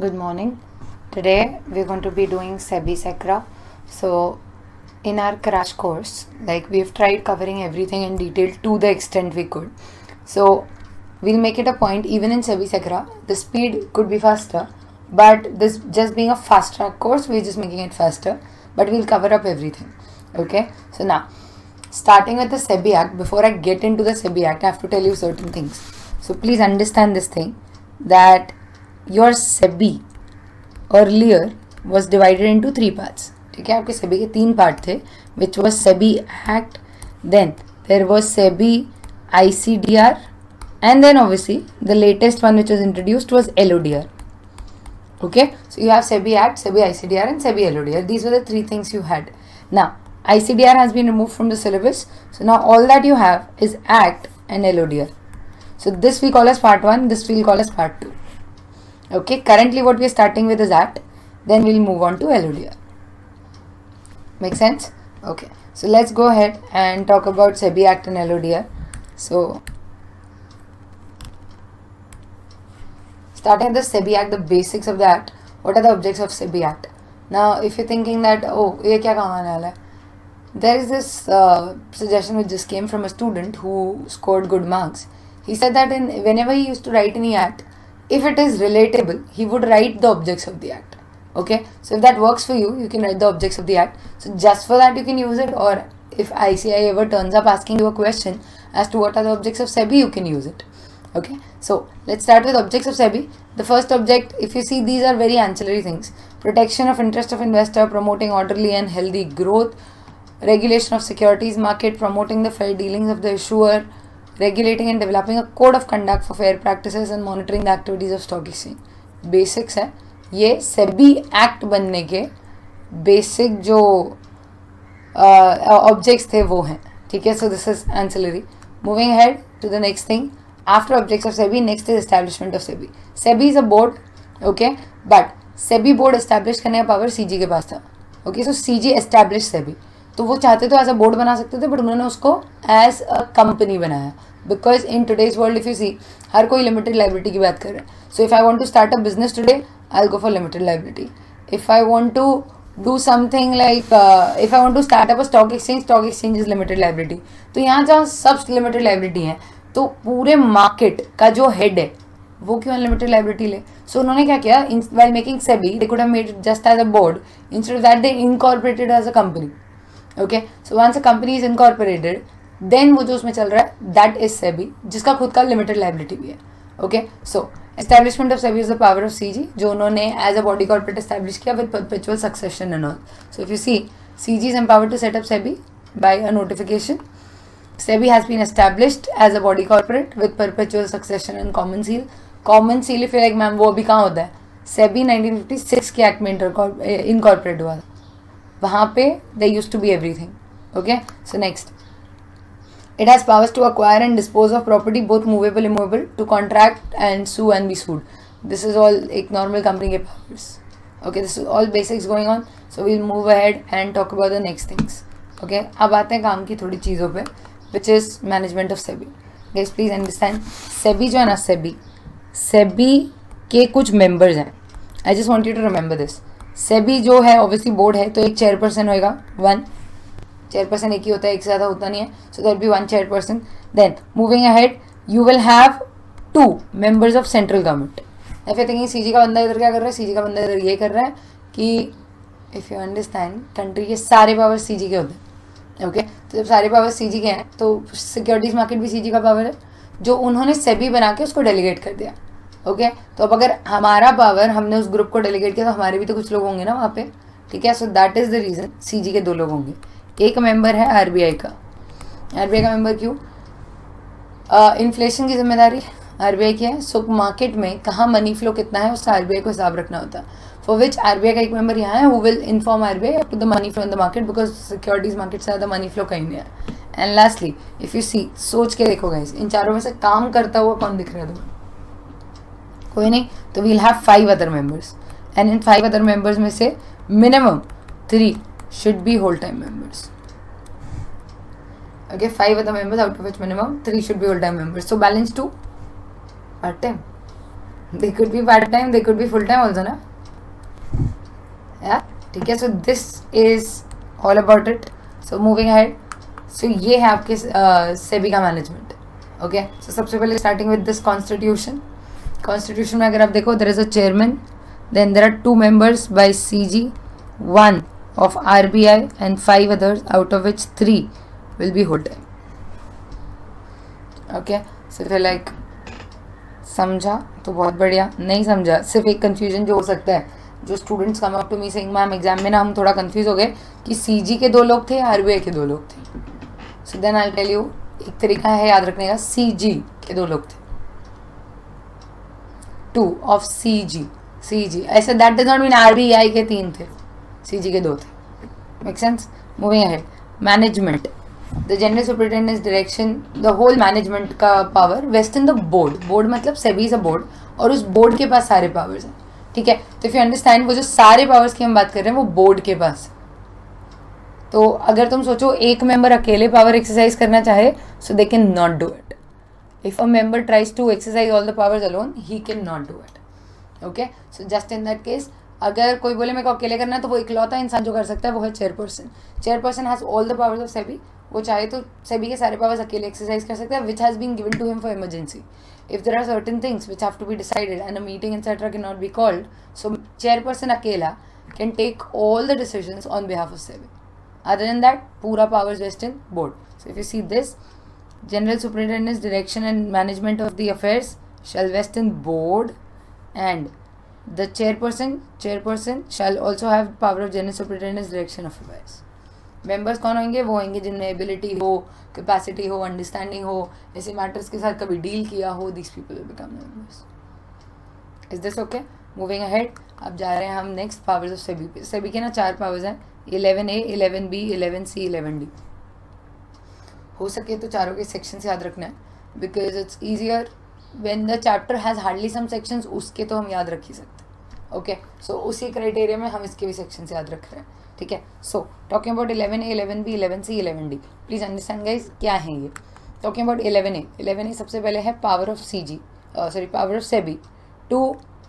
Good morning. Today we're going to be doing SEBI SECRA. So, in our crash course, we've tried covering everything in detail to the extent we could. So, we'll make it a point, even in SEBI SECRA, the speed could be faster, but this just being a fast track course, we're just making it faster, but we'll cover up everything. Okay, so now starting with the SEBI Act, before I get into the SEBI Act, I have to tell you certain things. So, please understand this thing that your SEBI earlier was divided into three parts. ठीक है, आपके SEBI के तीन part थे, which was SEBI Act, then there was SEBI ICDR, and then obviously the latest one which was introduced was LODR. Okay, so you have SEBI Act, SEBI ICDR, and SEBI LODR. These were the three things you had. Now ICDR has been removed from the syllabus, so now all that you have is Act and LODR. So this we call as part 1, this we'll call as part 2. Okay, currently what we are starting with is Act, then we'll move on to LODR. Make sense? Okay, so let's go ahead and talk about SEBI Act and LODR. So, starting with the SEBI Act, the basics of the Act. What are the objects of SEBI Act? Now, if you're thinking that, oh, ये क्या काम आने वाला है? There is this suggestion which just came from a student who scored good marks. He said that whenever he used to write any Act, if it is relatable, he would write the objects of the Act. Okay, so if that works for you, you can write the objects of the Act. So just for that you can use it, or if ICI ever turns up asking you a question as to what are the objects of SEBI, you can use it. Okay, so let's start with objects of SEBI. The first object, if you see, these are very ancillary things. Protection of interest of investor, promoting orderly and healthy growth, regulation of securities market, promoting the fair dealings of the issuer, regulating and developing a code of conduct for fair practices and monitoring the activities of stock exchange. Basics है ये SEBI act बनने के basic जो objects थे वो हैं. ठीक है, so this is ancillary. Moving ahead to the next thing. After objects of SEBI, next is establishment of SEBI. SEBI is a board, okay, but SEBI board establish करने का पावर CG के पास था. Okay, so CG establish SEBI. तो वो चाहते तो as a board बना सकते थे, बट उन्होंने उसको एज अ कंपनी बनाया. Because in today's world if you see, हर कोई लिमिटेड लाइबिलिटी की बात कर रहा है. So if I want to start a business today, I go for limited liability. If I want to do something like if I want to start up a stock exchange is limited liability. तो यहाँ जहाँ सब limited liability है, तो पूरे market का जो head है वो क्यों अनलिमिटेड लाइबिलिटी ले. सो उन्होंने क्या किया, while making SEBI they could have made just as a board, instead of that they incorporated as a company. Okay, so once a company is incorporated, then वो जो उसमें चल रहा है दैट इज SEBI, जिसका खुद का लिमिटेड लाइबिलिटी भी है. Okay, so establishment of SEBI is the power of CG, जो उन्होंने as a body corporate establish किया with perpetual succession and all. So if you see, CG is empowered to set up SEBI by a notification. SEBI has been established as a body corporate with perpetual succession and common seal. Common seal if you like ma'am, वो अभी कहाँ होता है? SEBI 1956 के act में incorporate हुआ था. वहाँ पे there used to be everything. Okay, so next, it has powers to acquire and dispose of property, both movable, immovable, to contract and sue and be sued. This is all एक normal company के powers. Okay, this is all basics going on. So we'll move ahead and talk about the next things. Okay, अब आते हैं काम की थोड़ी चीज़ों पे, which is management of SEBI. Guys, please understand, SEBI जो है ना, SEBI के कुछ members हैं. I just want you to remember this. SEBI जो है ऑब्वियसली बोर्ड है, तो एक चेयरपर्सन होएगा, वन चेयरपर्सन एक ही होता है, एक से ज़्यादा होता नहीं है. So there be one chairperson. Then moving ahead, you will have 2 members of central government. If you thinking CG का बंदा इधर क्या कर रहा है, CG का बंदा इधर ये कर रहा है कि इफ़ यू अंडरस्टैंड, कंट्री के सारे पावर CG के होते हैं. ओके, तो जब सारे पावर CG के हैं, तो सिक्योरिटीज मार्केट भी CG का पावर है, जो उन्होंने SEBI बना के उसको डेलीगेट कर दिया. ओके, तो अब अगर हमारा पावर हमने उस ग्रुप को डेलीगेट किया, तो हमारे भी तो कुछ लोग होंगे ना वहाँ पे. ठीक है, so that is the reason CG के 2 लोग होंगे. एक मेंबर है RBI का. RBI का मेंबर क्यों? इन्फ्लेशन की जिम्मेदारी RBI की है. सो मार्केट में कहाँ मनी फ्लो कितना है, उसका RBI को हिसाब रखना होता है. फॉर विच RBI का एक मेंबर यहाँ है, who will inform RBI up to the money flow in the market, because securities market से ज़्यादा मनी फ्लो कहीं नहीं है. And lastly, if you see, सोच के देखो गाइस, इन चारों में से काम करता हुआ कौन दिख रहा है तुम्हें? कोई नहीं. तो we'll have 5 other members, and in 5 other members में से minimum 3 should be whole time members. Okay, 5 other members, out of which minimum 3 should be full-time members. So balance 2 part-time. They could be part time, they could be full time also ना, या ठीक है. So this is all about it. So moving ahead, so ये है आपके सेबी का management. Okay, so सबसे पहले starting with this constitution. Constitution में अगर आप देखो, there is a chairman, then there are 2 members by CG, 1 of RBI and 5 others, out of which 3 will be whole time. Okay, so if like समझा तो बहुत बढ़िया, नहीं समझा सिर्फ एक कंफ्यूजन जो हो सकता है, जो students come up to me saying ma'am exam में ना हम थोड़ा कंफ्यूज हो गए कि सीजी के 2 लोग थे या आरबीआई के 2 लोग थे. So then I tell you, एक तरीका है याद रखने का, सीजी के 2 लोग थे, 2 of सीजी ऐसे, that does not mean RBI के 3 थे, सीजी के 2 थे. Make sense. Moving ahead, management. The general superintendents direction, the whole management का power vest in the board. Board मतलब सेबी इज अ बोर्ड, और उस बोर्ड के पास सारे पावर्स हैं. ठीक है, तो इफ यू अंडरस्टैंड, वो जो सारे पावर्स की हम बात कर रहे हैं वो बोर्ड के पास. तो अगर तुम सोचो एक मेंबर अकेले पावर एक्सरसाइज करना चाहे, so they can not do it. If a member tries to exercise all the powers alone, he can not do it. Okay, so just in that case, अगर कोई बोले मेरे को अकेले करना है, तो वो इकलौता इंसान जो कर सकता है वो है chairperson. Chairperson has all the powers of SEBI. वो चाहे तो सेबी के सारे पावर्स अकेले एक्सरसाइज कर सकता है, which has been given to him for emergency. If there are certain things which have to be decided and a meeting etcetera can not be called, so chairperson अकेला can take all the decisions on behalf of SEBI. Other than that, पूरा powers vest in board. So if you see this, general superintendents direction and management of the affairs shall vest in board, and the chairperson shall also have power of general superintendent's direction of affairs. members कौन होंगे? वो होंगे जिनमें ability हो, capacity हो, understanding हो, ऐसे matters के साथ कभी डील किया हो. This people will become members. Is this okay? Moving ahead, अब जा रहे हैं हम नेक्स्ट पावर्स ऑफ सेबी पे. सेबी के ना 4 पावर्स हैं, 11A, 11B, 11C, 11D. हो सके तो चारों के सेक्शंस याद रखना है, because it's easier when the chapter has hardly some sections, उसके तो हम याद रख ही सकते हैं. ओके, सो उसी क्राइटेरिया में हम इसके भी सेक्शंस याद रख रहे हैं. ठीक है, so talking about 11A, 11B, 11C, 11D. Please understand guys क्या है ये. Talking about 11A. 11A सबसे पहले है power of CG, power of SEBI to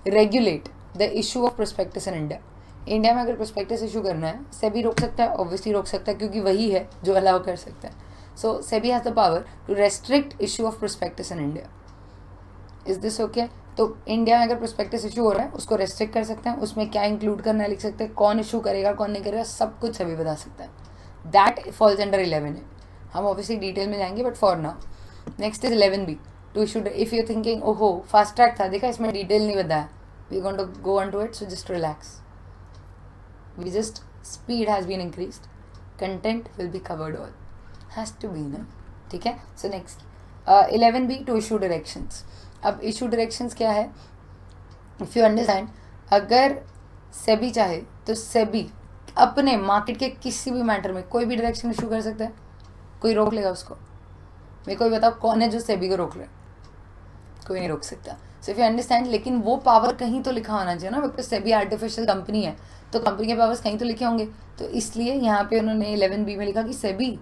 regulate the issue of prospectus in India. India में अगर प्रोस्पेक्टस इशू करना है, सेबी रोक सकता है, ऑब्वियसली रोक सकता है, क्योंकि वही है जो अलाउ कर सकता है. So SEBI has the power to restrict issue of prospectus in India. Is this okay? तो इंडिया में अगर प्रोस्पेक्टस इशू हो रहा है, उसको रेस्ट्रिक्ट कर सकते हैं, उसमें क्या इंक्लूड करना है लिख सकते हैं, कौन इशू करेगा कौन नहीं करेगा, सब कुछ सभी बता सकता है. That falls under 11A. हम ऑब्वियसली डिटेल में जाएंगे, but for now next is 11B. To issue, if you thinking ओहो फास्ट ट्रैक था, देखा इसमें डिटेल नहीं बताया, we going to go on to it, so just relax. We just speed has been increased, content will be covered all, has to be ना. ठीक है, so next 11B, to issue directions. अब issue directions क्या है? If you understand, अगर सेबी चाहे तो सेबी अपने मार्केट के किसी भी मैटर में कोई भी डायरेक्शन इशू कर सकता है, कोई रोक लेगा उसको? मेरे को बताओ कौन है जो सेबी को रोक रहा है? कोई नहीं रोक सकता. सो इफ यू अंडरस्टैंड, लेकिन वो पावर कहीं तो लिखा होना चाहिए ना, बिकॉज सेबी आर्टिफिशियल कंपनी है, तो कंपनी के पावर्स कहीं तो लिखे होंगे. तो इसलिए यहाँ पे उन्होंने 11B में लिखा कि सेबी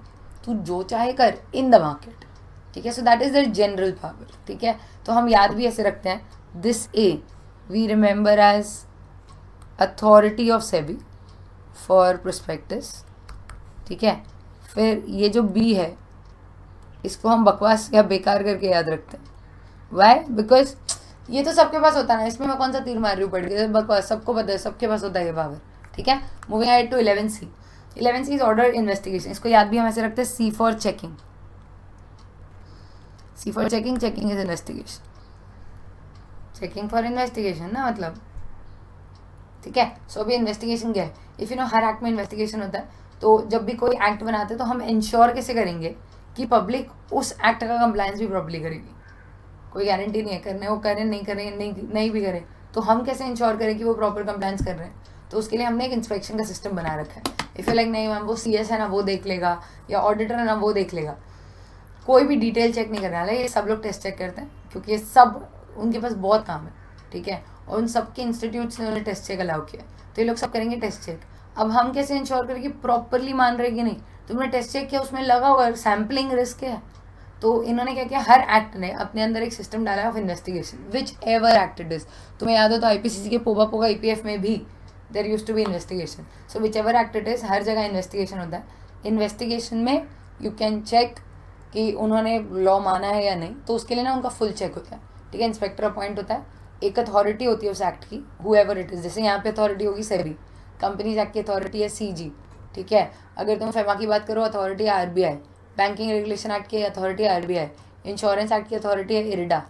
तू जो चाहे कर इन द मार्केट. ठीक है, so that is the general power. ठीक है, तो हम याद भी ऐसे रखते हैं, this A we remember as authority of SEBI for prospectus. ठीक है, फिर ये जो बी है इसको हम बकवास या बेकार करके याद रखते हैं. वाई? बिकॉज ये तो सबके पास होता है ना, इसमें मैं कौन सा तीर मार रही हूँ पढ़ के, बकवास सबको पता है, सबके पास होता है ये पावर. ठीक है, moving ahead to 11C. 11C is order investigation. इसको याद भी हम ऐसे रखते हैं, C for checking. C for checking, checking is investigation. Checking for investigation ना मतलब. ठीक है, सो अभी इन्वेस्टिगेशन क्या है? If you no her act में इन्वेस्टिगेशन होता है, तो जब भी कोई एक्ट बनाते हैं तो हम इंश्योर कैसे करेंगे कि पब्लिक उस एक्ट का कंप्लायंस भी प्रॉपर्ली करेगी. कोई गारंटी नहीं है, करने वो करें, नहीं करें, नहीं भी करें, तो हम कैसे इंश्योर करें कि वो प्रॉपर कंप्लायंस कर रहे हैं? तो उसके लिए हमने एक इंस्पेक्शन का सिस्टम बना रखा है. इफ़ यू लाइक नहीं मैम वो CS है ना वो देख लेगा, या ऑडिटर है ना वो देख लेगा, कोई भी डिटेल चेक नहीं करने वाला. ये सब लोग टेस्ट चेक करते हैं, क्योंकि ये सब उनके पास बहुत काम है. ठीक है, और उन सबके इंस्टीट्यूट्स ने उन्हें टेस्ट चेक अलाउ किया, तो ये लोग सब करेंगे टेस्ट चेक. अब हम कैसे इंश्योर करें कि प्रॉपरली मान रहे कि नहीं? तुमने टेस्ट चेक किया, उसमें लगा होगा सैम्पलिंग रिस्क है, तो इन्होंने क्या किया, हर एक्ट ने अपने अंदर एक सिस्टम डाला of investigation which ever act it is. तुम्हें याद हो तो आईपीसीसी के पोगा पोगा ईपीएफ में भी there use to be investigation. So whichever act it is, हर जगह इन्वेस्टिगेशन होता है। इन्वेस्टिगेशन में यू कैन चेक कि उन्होंने लॉ माना है या नहीं, तो उसके लिए ना उनका फुल चेक होता है, ठीक है। इंस्पेक्टर अपॉइंट होता है, एक अथॉरिटी होती है उस एक्ट की, हुएवर इट इज। जैसे यहाँ पे अथॉरिटी होगी सेबी, कंपनीज एक्ट की अथॉरिटी है सीजी, ठीक है। अगर तुम फेमा की बात करो, अथॉरिटी है आरबीआई। बैंकिंग रेगुलेशन एक्ट की अथॉरिटी है आरबीआई। इंश्योरेंस एक्ट की अथॉरिटी है इरडा,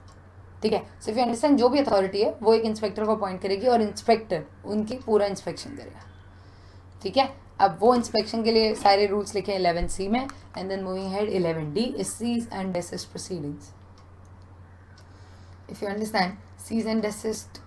ठीक है। सिर्फ यू अंडरस्टैंड, जो भी अथॉरिटी है वो एक इंस्पेक्टर को अपॉइंट करेगी और इंस्पेक्टर उनकी पूरा इंस्पेक्शन करेगा, ठीक है। अब वो इंस्पेक्शन के लिए सारे रूल्स लिखे 11C में। And then moving ahead 11D is cease and desist proceedings. If you understand, cease and desist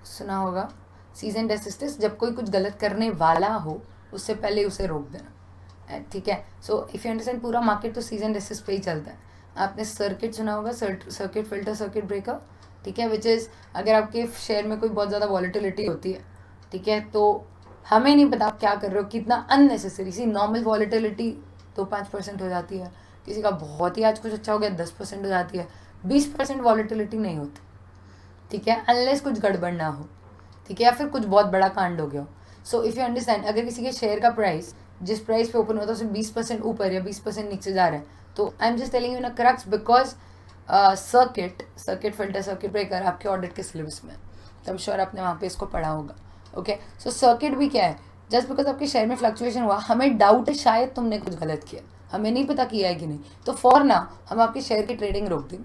सुना होगा। सीज एंड डेसिस्ट इज जब कोई कुछ गलत करने वाला हो उससे पहले उसे रोक देना, ठीक है। सो इफ यू अंडरस्टैंड, पूरा मार्केट तो सीज एंड डेसिस्ट पे ही चलता है। आपने सर्किट सुना होगा, सर्किट फिल्टर सर्किट ब्रेकर, ठीक है, विच इज़ अगर आपके शेयर में कोई बहुत ज़्यादा वॉलेटिलिटी होती है, ठीक है, तो हमें नहीं पता आप क्या कर रहे हो, कितना अननेसेसरी सी नॉर्मल वॉलेटिलिटी तो 5% हो जाती है, किसी का बहुत ही आज कुछ अच्छा हो गया 10% हो जाती है, 20% वॉलेटिलिटी नहीं होती, ठीक है, अनलेस कुछ गड़बड़ ना हो, ठीक है, या फिर कुछ बहुत बड़ा कांड हो गया हो। सो इफ़ यू अंडरस्टैंड, अगर किसी के शेयर का प्राइस जिस प्राइस पे ओपन होता है उससे 20% ऊपर या 20% नीचे जा रहा है, तो I am just telling you in a crux because circuit filter circuit breaker आपके ऑडिट के सिलेबस में, तो आई एम श्योर आपने वहाँ पे इसको पढ़ा होगा, ओके। सो सर्किट भी क्या है, जस्ट बिकॉज आपके शेयर में फ्लक्चुएशन हुआ, हमें डाउट है शायद तुमने कुछ गलत किया, हमें नहीं पता किया है कि नहीं, तो फॉर नाउ हम आपके शेयर की ट्रेडिंग रोक देंगे,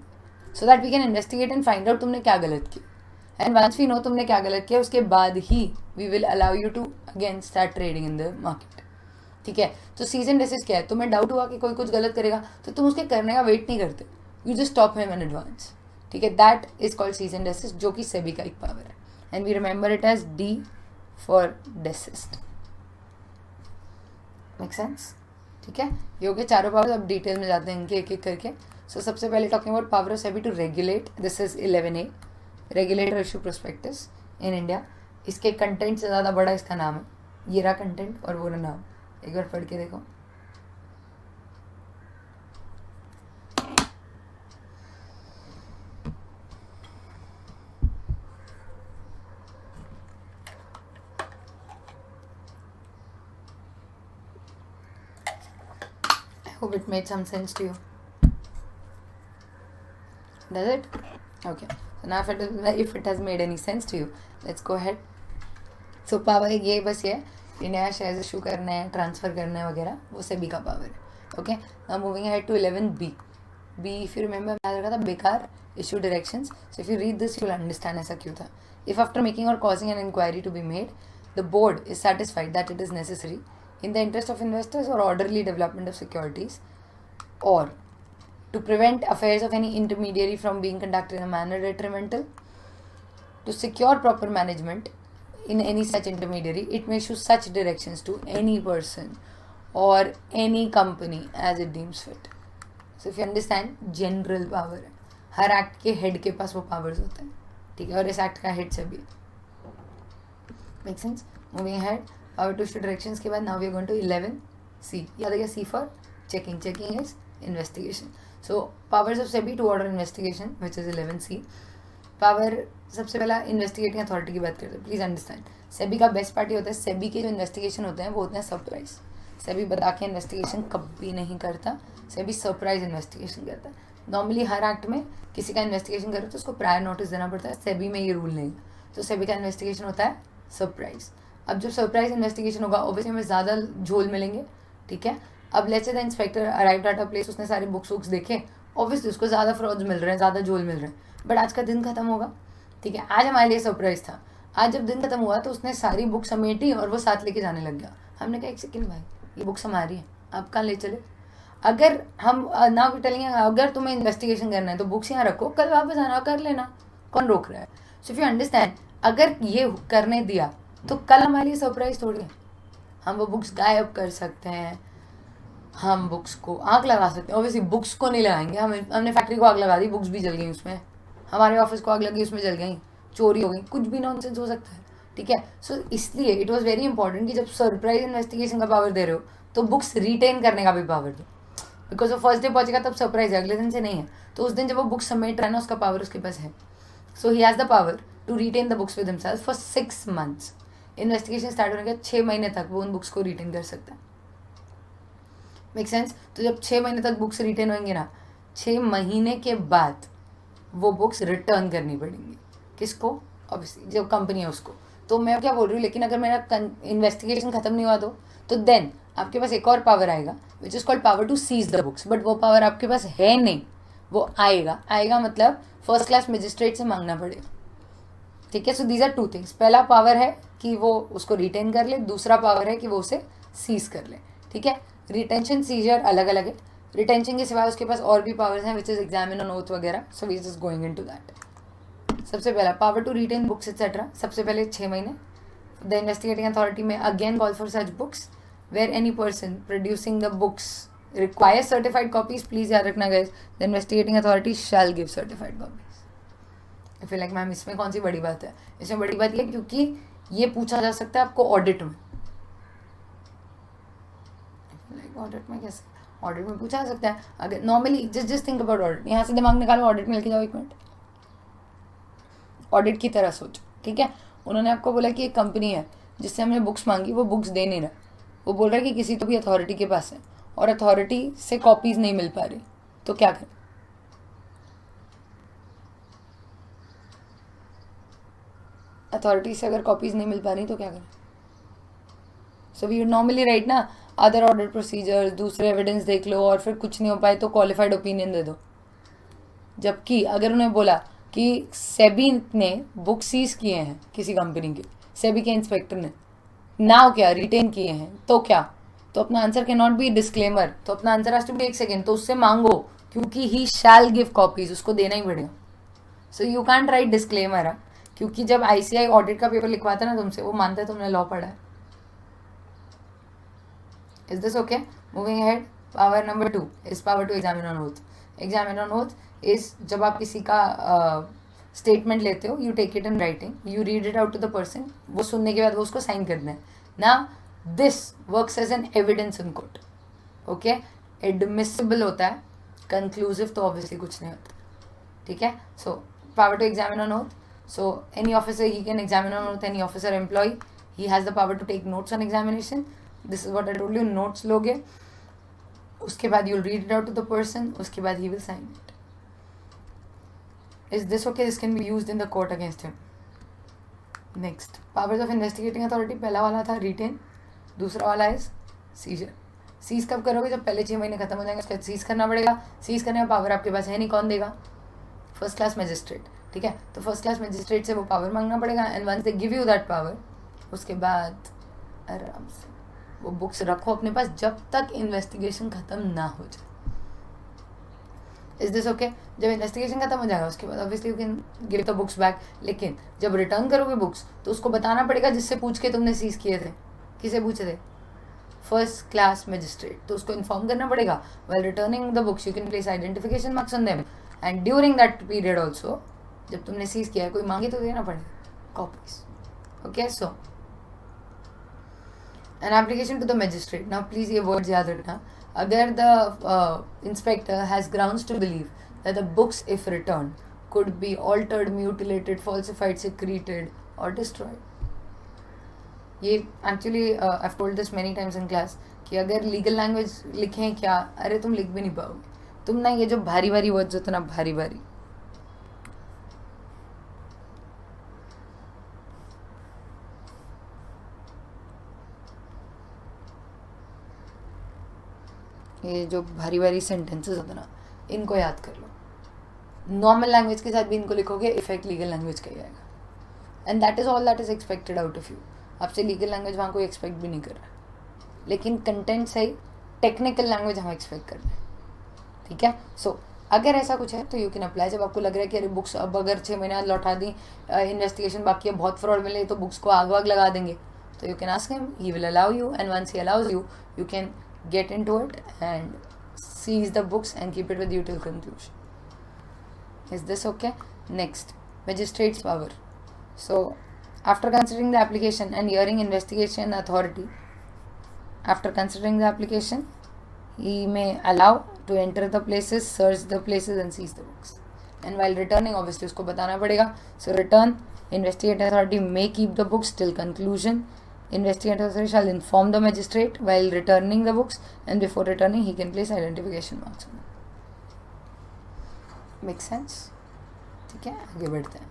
so that we can investigate and find out तुमने क्या गलत किया। एंड वंस वी नो तुमने क्या गलत किया, उसके बाद ही we will allow you to again start trading in the market, ठीक है। तो सीज एंड डेसिस्ट क्या है, तुम्हें डाउट हुआ कि कोई कुछ गलत करेगा तो तुम उसके करने का वेट नहीं करते, you just stop him in advance, ठीक है। That is called cease and desist, जो कि सेबी का एक पावर है। And we remember it as D for desist, make sense, ठीक है। ये हो गए चारों पावर। अब डिटेल में जाते हैं इनके एक एक करके। सो सबसे पहले talking about power of SEBI to regulate, this is 11A, regulator issue prospectus in India. इसके कंटेंट से ज़्यादा बड़ा इसका नाम है, ये रहा कंटेंट और वो रहा नाम, एक बार पढ़ के देखो। I hope it made some sense to you. Does it? Okay. So now if it has made any sense to you, let's go ahead. So power ये बस ये कि नया शेयर इशू करना है, ट्रांसफ़र करना है वगैरह, वो सेबी का पावर है, okay. Now moving ahead to 11B। B if you remember मैं रखा था बेकार issue directions. So if you read this you will understand ऐसा क्यों था। इफ आफ्टर मेकिंग और causing an inquiry to be made the board is satisfied that it is necessary in the interest of investors or orderly development of securities, or to prevent affairs of any intermediary from being conducted in a manner detrimental to secure proper management in any such intermediary, it may issue such directions to any person or any company as it deems fit. So if you understand, general power है, हर act के head के पास वो powers होते हैं, ठीक है, और इस एक्ट का हेड से भी make sense. Moving ahead power to issue directions के बाद now we are going to 11C। याद है क्या, C for checking, checking is investigation. So powers of SEBI to order investigation which is 11C। Power सबसे पहला investigating authority की बात करते हैं। प्लीज़ अंडरस्टैंड, सेबी का बेस्ट पार्टी होता है, सेबी के जो इन्वेस्टिगेशन होते हैं वो होते हैं सरप्राइज। सेबी बता के इन्वेस्टिगेशन कभी नहीं करता, सेबी सरप्राइज इन्वेस्टिगेशन करता है। नॉर्मली हर एक्ट में किसी का इन्वेस्टिगेशन करो तो उसको प्रायर नोटिस देना पड़ता है, सेबी में ये रूल नहीं है, तो सेबी का इन्वेस्टिगेशन होता है सरप्राइज। अब जब सरप्राइज इन्वेस्टिगेशन होगा ऑब्वियसली हमें ज़्यादा झोल मिलेंगे, ठीक है। अब let's say the inspector arrived at a place, उसने सारे बुक्स देखे, ऑब्वियसली उसको ज़्यादा फ्रॉड्स मिल रहे हैं, ज़्यादा झोल मिल रहे हैं, बट आज का दिन खत्म होगा, ठीक है। आज हमारे लिए सरप्राइज था, आज जब दिन खत्म हुआ तो उसने सारी बुक समेटी और वो साथ लेके जाने लग गया। हमने कहा एक सेकेंड भाई, ये बुक्स हमारी है, आप कहाँ ले चले। अगर हम ना भी टेलिंग, अगर तुम्हें इन्वेस्टिगेशन करना है तो बुक्स यहाँ रखो, कल वापस आना कर लेना, कौन रोक रहा है। सो इफ यू अंडरस्टैंड, अगर ये करने दिया तो कल हमारे लिए सरप्राइज थोड़ी है। हम वो बुक्स गायब कर सकते हैं, हम बुक्स को आग लगा सकते हैं, ऑब्वियसली बुक्स को नहीं लगाएंगे, हमने फैक्ट्री को आग लगा दी, बुक्स भी जल गई उसमें, हमारे ऑफिस को आग लगी उसमें जल गई, चोरी हो गई, कुछ भी नॉनसेंस हो सकता है, ठीक है। सो इसलिए इट वॉज वेरी इंपॉर्टेंट कि जब सरप्राइज इन्वेस्टिगेशन का पावर दे रहे हो तो बुक्स रिटेन करने का भी पावर दो। बिकॉज वो फर्स्ट डे पहुंचेगा तब सरप्राइज है, अगले दिन से नहीं है। तो उस दिन जब वो बुक सबमिट रहा है ना, उसका पावर उसके पास है। So he has the power to retain the books with himself for 6 months। Investigation start होने के 6 महीने तक वो उन बुक्स को रिटेन कर सकता है। Make sense? तो जब 6 महीने तक बुक्स रिटेन होंगे ना, 6 महीने के बाद वो बुक्स रिटर्न करनी पड़ेंगी। किसको? ऑब्वियसली जो कंपनी है उसको। तो मैं क्या बोल रही हूँ, लेकिन अगर मेरा इन्वेस्टिगेशन खत्म नहीं हुआ तो देन आपके पास एक और पावर आएगा which is called power to seize the books. But वो पावर आपके पास है नहीं, वो आएगा मतलब फर्स्ट क्लास मजिस्ट्रेट से मांगना पड़ेगा। ठीक है? So these are 2 things. पहला पावर है कि वो उसको रिटेन कर ले, दूसरा पावर है कि वो उसे सीज कर ले। ठीक है? रिटेंशन सीजर अलग अलग है। रिटेंशन के सिवाय उसके पास और भी पावर्स हैं which is examine on oath वगैरह। So we just going into that. सबसे पहला power to retain books etcetera, सबसे पहले 6 महीने। द इन्वेस्टिगेटिंग अथॉरिटी में again call for such books where any person producing the books requires certified copies. Please याद रखना guys, the investigating authority shall give certified copies. I feel like ma'am इसमें कौन सी बड़ी बात है? इसमें बड़ी बात ये क्योंकि ये पूछा जा सकता है आपको ऑडिट में। ऑडिट में कैसे? ऑडिट में पूछा जा सकता है। अगर normally just think about audit, यहाँ से दिमाग निकालो, ऑडिट में लेके जाओ 1 मिनट। ऑडिट की तरह सोचो। ठीक है? उन्होंने आपको बोला कि एक कंपनी है जिससे हमने बुक्स मांगी, वो बुक्स दे नहीं रहा। वो बोल रहा है कि किसी तो भी अथॉरिटी के पास है और अथॉरिटी से कॉपीज नहीं मिल पा रही, तो क्या करें? अथॉरिटी से अगर कॉपीज नहीं मिल पा रही तो क्या करें? सो वी नॉर्मली राइट ना, अदर ऑडिट प्रोसीजर्स, दूसरे एविडेंस देख लो, और फिर कुछ नहीं हो पाए तो क्वालिफाइड ओपिनियन दे दो। जबकि अगर उन्हें बोला कि सेबी ने बुक सीज किए हैं किसी कंपनी के, सेबी के इंस्पेक्टर ने, नाउ क्या रिटेन किए हैं, तो क्या? तो अपना answer can not be disclaimer, तो अपना answer has to be 1 second. तो उससे मांगो क्योंकि ही शैल गिव कॉपीज, उसको देना ही पड़ेगा। So you can't right disclaimer, क्योंकि जब ICAI ऑडिट का पेपर लिखवाता है ना तुमसे, वो मानता है तुमने लॉ पढ़ा है। Is this okay? Moving ahead, power number 2 is power to examine on oath. Examine on oath is जब आप किसी का स्टेटमेंट लेते हो, you take it in writing, you read it out to the person, वो सुनने के बाद वो उसको साइन करना है ना। This works as an evidence in court. Okay? Admissible होता है, कंक्लूसिव तो ऑब्वियसली कुछ नहीं होता। ठीक है? So power to examine on oath, so any officer he can examine on oath, any officer employee he has the power to take notes on examination. This is what I told you, notes लोगे, उसके बाद you'll read it out to the person, उसके बाद he will sign it. Is this okay? This can be used in the court against him. Next, powers of investigating authority, पहला वाला था retain, दूसरा वाला है seizure. सीज कब करोगे? जब पहले 6 महीने खत्म हो जाएंगे, उसके बाद सीज करना पड़ेगा। सीज करने का पावर आपके पास है नहीं, कौन देगा? First class magistrate. ठीक है? तो फर्स्ट क्लास मजिस्ट्रेट से वो पावर मांगना पड़ेगा, and once they give you that power, उसके बाद आराम से वो बुक्स रखो अपने पास जब तक इन्वेस्टिगेशन खत्म ना हो जाए। Is this okay? जब इन्वेस्टिगेशन खत्म हो जाएगा उसके बाद obviously you can give the books back, लेकिन जब रिटर्न करोगे बुक्स तो उसको बताना पड़ेगा जिससे पूछ के तुमने सीज किए थे। किसे पूछे थे? First class magistrate. तो उसको इन्फॉर्म करना पड़ेगा well returning the books you can place identification marks on them, and during that period also जब तुमने सीज किया है, कोई मांगे तो देना पड़ेगा copies. Okay? So an application to the magistrate. Now please ये वर्ड याद रखना, अगर the inspector has grounds to believe that the books if return could be altered, mutilated, falsified, secreted or destroyed. ये actually I have told this many times in class कि अगर legal language लिखें क्या, अरे तुम लिख भी नहीं पाओगे। तुम ना ये जो भारी भारी वर्ड्स होते ना, भारी भारी, ये जो भारी भारी सेंटेंसेस होते ना, इनको याद कर लो। नॉर्मल लैंग्वेज के साथ भी इनको लिखोगे, इफेक्ट लीगल लैंग्वेज का ही आएगा, and that is all that is expected out of you. आपसे लीगल लैंग्वेज वहाँ कोई एक्सपेक्ट भी नहीं कर रहा, लेकिन कंटेंट सही, टेक्निकल लैंग्वेज हम एक्सपेक्ट कर रहे हैं। ठीक है? सो अगर ऐसा कुछ है तो यू कैन अप्लाई। जब आपको लग रहा है कि अरे बुक्स अब अगर 6 महीने बाद लौटा दी, इन्वेस्टिगेशन बाकी है, बहुत फ्रॉड मिले तो बुक्स को आग वाग लगा देंगे, तो you can ask him, he will allow you, and once he allows you, you can get into it and seize the books and keep it with you till conclusion. Is this okay? Next, magistrate's power. So after considering the application and hearing investigation authority, after considering the application, he may allow, to enter the places, search the places and seize the books. And while returning, obviously उसको बताना पड़ेगा. So return, investigating authority may keep the books till conclusion. Investigating authority shall inform the magistrate while returning the books, and before returning he can place identification marks on them. Make sense? ठीक है, आगे बढ़ते हैं.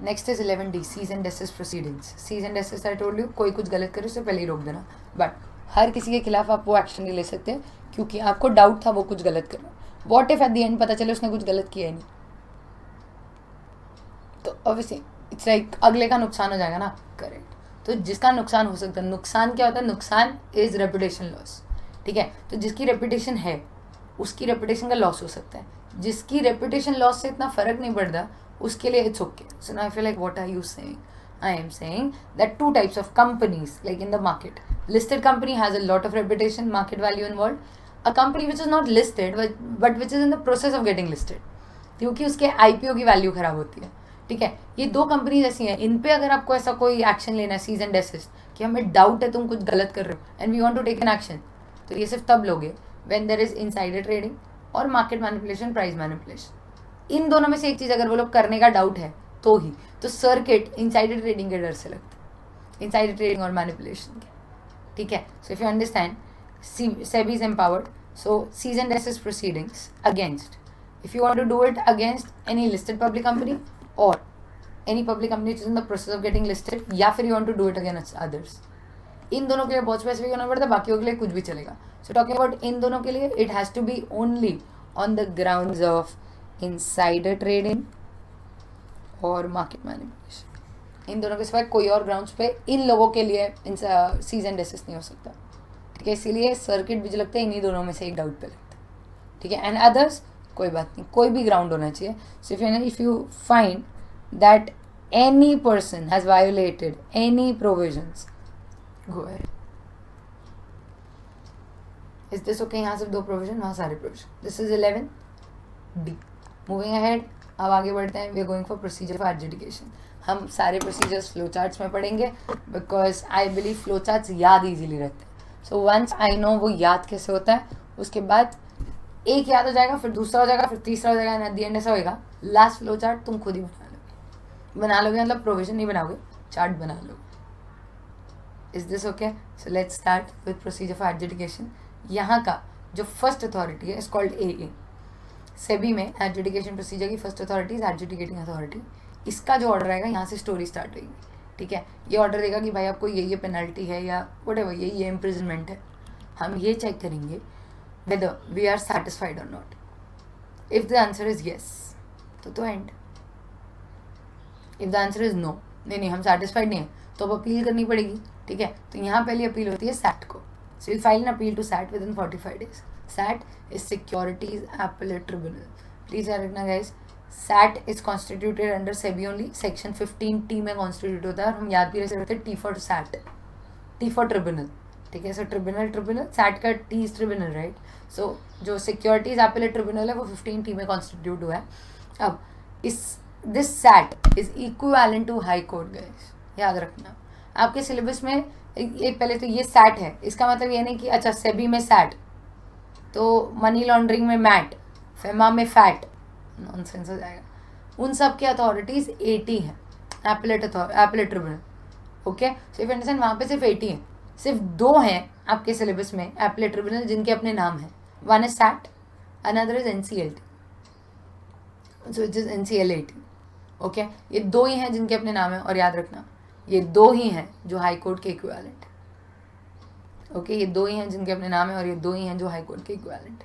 Next is 11D, cease and desist proceedings. Cease and desist I told you, कोई कुछ गलत करे उससे पहले ही रोक देना, बट हर किसी के खिलाफ आप वो एक्शन नहीं ले सकते क्योंकि आपको डाउट था वो कुछ गलत कर रहा है. What if at the and पता चले उसने कुछ गलत किया ही नहीं, तो ऑब्वियसली इट्स लाइक अगले का नुकसान हो जाएगा ना. करेक्ट. तो जिसका नुकसान हो सकता है, नुकसान क्या होता है? नुकसान इज रेपुटेशन लॉस. ठीक है, तो जिसकी रेपुटेशन है उसकी रेपुटेशन का लॉस हो सकता है. जिसकी रेपुटेशन लॉस से इतना फर्क नहीं पड़ता उसके लिए it's okay. So now I feel like what are you saying? I am saying that two types of companies like in the market. Listed company has a lot of reputation, market value involved. A company which is not listed but which is in the process of getting listed, क्योंकि उसके IPO की value खराब होती है. ठीक है, ये दो कंपनीज ऐसी हैं, इन पे अगर आपको ऐसा कोई एक्शन लेना है सीज एंड डेसिस्ट कि हमें डाउट है तुम कुछ गलत कर रहे हो and we want to take an action, तो ये सिर्फ तब लोगे when there is insider trading और मार्केट मैनिपुलेशन, प्राइस मैनिपुलेशन. इन दोनों में से एक चीज़ अगर वो लोग करने का डाउट है तो ही, तो सर्किट इनसाइडर ट्रेडिंग के डर से लगता है, इनसाइडर ट्रेडिंग और मैनिपुलेशन के. ठीक है, so if you understand, SEBI is empowered, so cease and desist proceedings against, if you want to do it against any listed public company or any public company which is in the process of getting listed, या फिर you want to do it against others. इन दोनों के लिए बहुत specific होना पड़ता है, बाकियों के लिए कुछ भी चलेगा. सो टॉकिंग अबाउट इन दोनों के लिए, it has to be only on the grounds of insider trading और मार्केट मैनिपुलेशन. इन दोनों के सिवाय कोई और ग्राउंड्स पे इन लोगों के लिए सीज एंड डेसिस नहीं हो सकता. ठीक है, इसीलिए सर्किट भी जो लगता है इन्हीं दोनों में से एक डाउट पे लगता है. ठीक है, एंड अदर्स कोई बात नहीं, कोई भी ग्राउंड होना चाहिए. So if you find that any person has violated any provisions, go ahead. Is this okay? यहाँ सिर्फ दो प्रोविजन, वहाँ सारे provision. This is 11D. Moving ahead, अब आगे बढ़ते हैं. We are going for procedure for adjudication. हम सारे प्रोसीजर्स फ्लो चार्ट्स में पढ़ेंगे because I believe flow charts याद इजीली रहते हैं. सो वंस आई नो वो याद कैसे होता है, उसके बाद एक याद हो जाएगा, फिर दूसरा हो जाएगा, फिर तीसरा हो जाएगा, एंड एट द एंड ऐसा होएगा लास्ट फ्लो चार्ट तुम खुद ही बना लोगे मतलब प्रोविजन नहीं बनाओगे, चार्ट बना लोगे. Is this okay? So let's start with procedure for adjudication. यहाँ का जो फर्स्ट अथॉरिटी है इज कॉल्ड AA. सेबी में एडजुडिकेशन प्रोसीजर की first authority is adjudicating authority. इसका जो ऑर्डर आएगा यहाँ से स्टोरी स्टार्ट होगी. ठीक है, ये ऑर्डर देगा कि भाई आपको ये पेनल्टी है या व्हाटएवर, ये इम्प्रिजनमेंट है. हम ये चेक करेंगे whether we are satisfied or not. If the answer is yes, तो end. If the answer is no, नहीं हम satisfied नहीं है, तो अब अपील करनी पड़ेगी. ठीक है, तो यहाँ पहली अपील होती है SAT को. So you'll file an appeal to SAT within 45 days. SAT is Securities Appellate Tribunal. Please याद रखना guys, SAT is constituted under SEBI only. Section 15T में constitute होता है और हम याद भी रह सकते हैं T for SAT, T for Tribunal. ठीक है, सो ट्रिब्यूनल सैट का T इज ट्रिब्यूनल, राइट. सो जो सिक्योरिटीज एपेलेट ट्रिब्यूनल है वो 15T में कॉन्स्टिट्यूट हुआ है. अब this SAT is equivalent to high court guys, याद रखना. आपके सिलेबस में ये पहले तो ये सैट है, इसका मतलब ये नहीं कि अच्छा सेबी में सैट तो मनी लॉन्ड्रिंग में मैट, फेमा में फैट, नॉनसेंस हो जाएगा. उन सब की अथॉरिटीज 80 हैं appellate tribunal. Okay, so if understand, वहाँ पे सिर्फ 80 हैं. सिर्फ 2 हैं आपके सिलेबस में एपेलेट ट्रिब्यूनल जिनके अपने नाम हैं. One is SAT, another is NCLT, so it is NCLAT. Okay, ये 2 ही हैं जिनके अपने नाम हैं, और याद रखना ये 2 ही हैं जो हाई कोर्ट के इक्विवेलेंट. ओके, ये 2 ही हैं जिनके अपने नाम हैं और ये 2 ही हैं जो हाई कोर्ट के equivalent.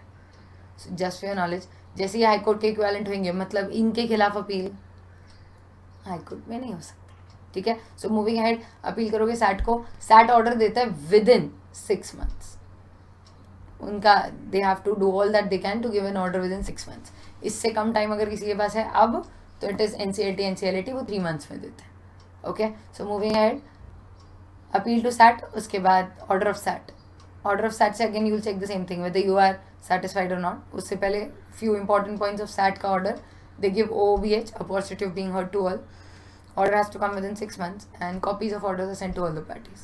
So just for your knowledge, जैसे ये हाई कोर्ट के इक्विवेलेंट होंगे मतलब इनके खिलाफ अपील हाई कोर्ट में नहीं हो सकती. ठीक है, सो मूविंग अहेड, अपील करोगे सैट को. सैट ऑर्डर देता है विदिन 6 months. उनका they have to do all that they can to give an order within 6 months. इससे कम टाइम अगर किसी के पास है अब तो इट इज NCLT, वो 3 months में देते हैं. Okay, so moving ahead, appeal to SAT, उसके बाद order of SAT. Order of SAT से again you will check the same thing whether you are satisfied or not. उससे पहले few important points of SAT का order. They give OOBH, opportunity of being heard to all. Order has to come within 6 months and copies of orders are sent to all the parties.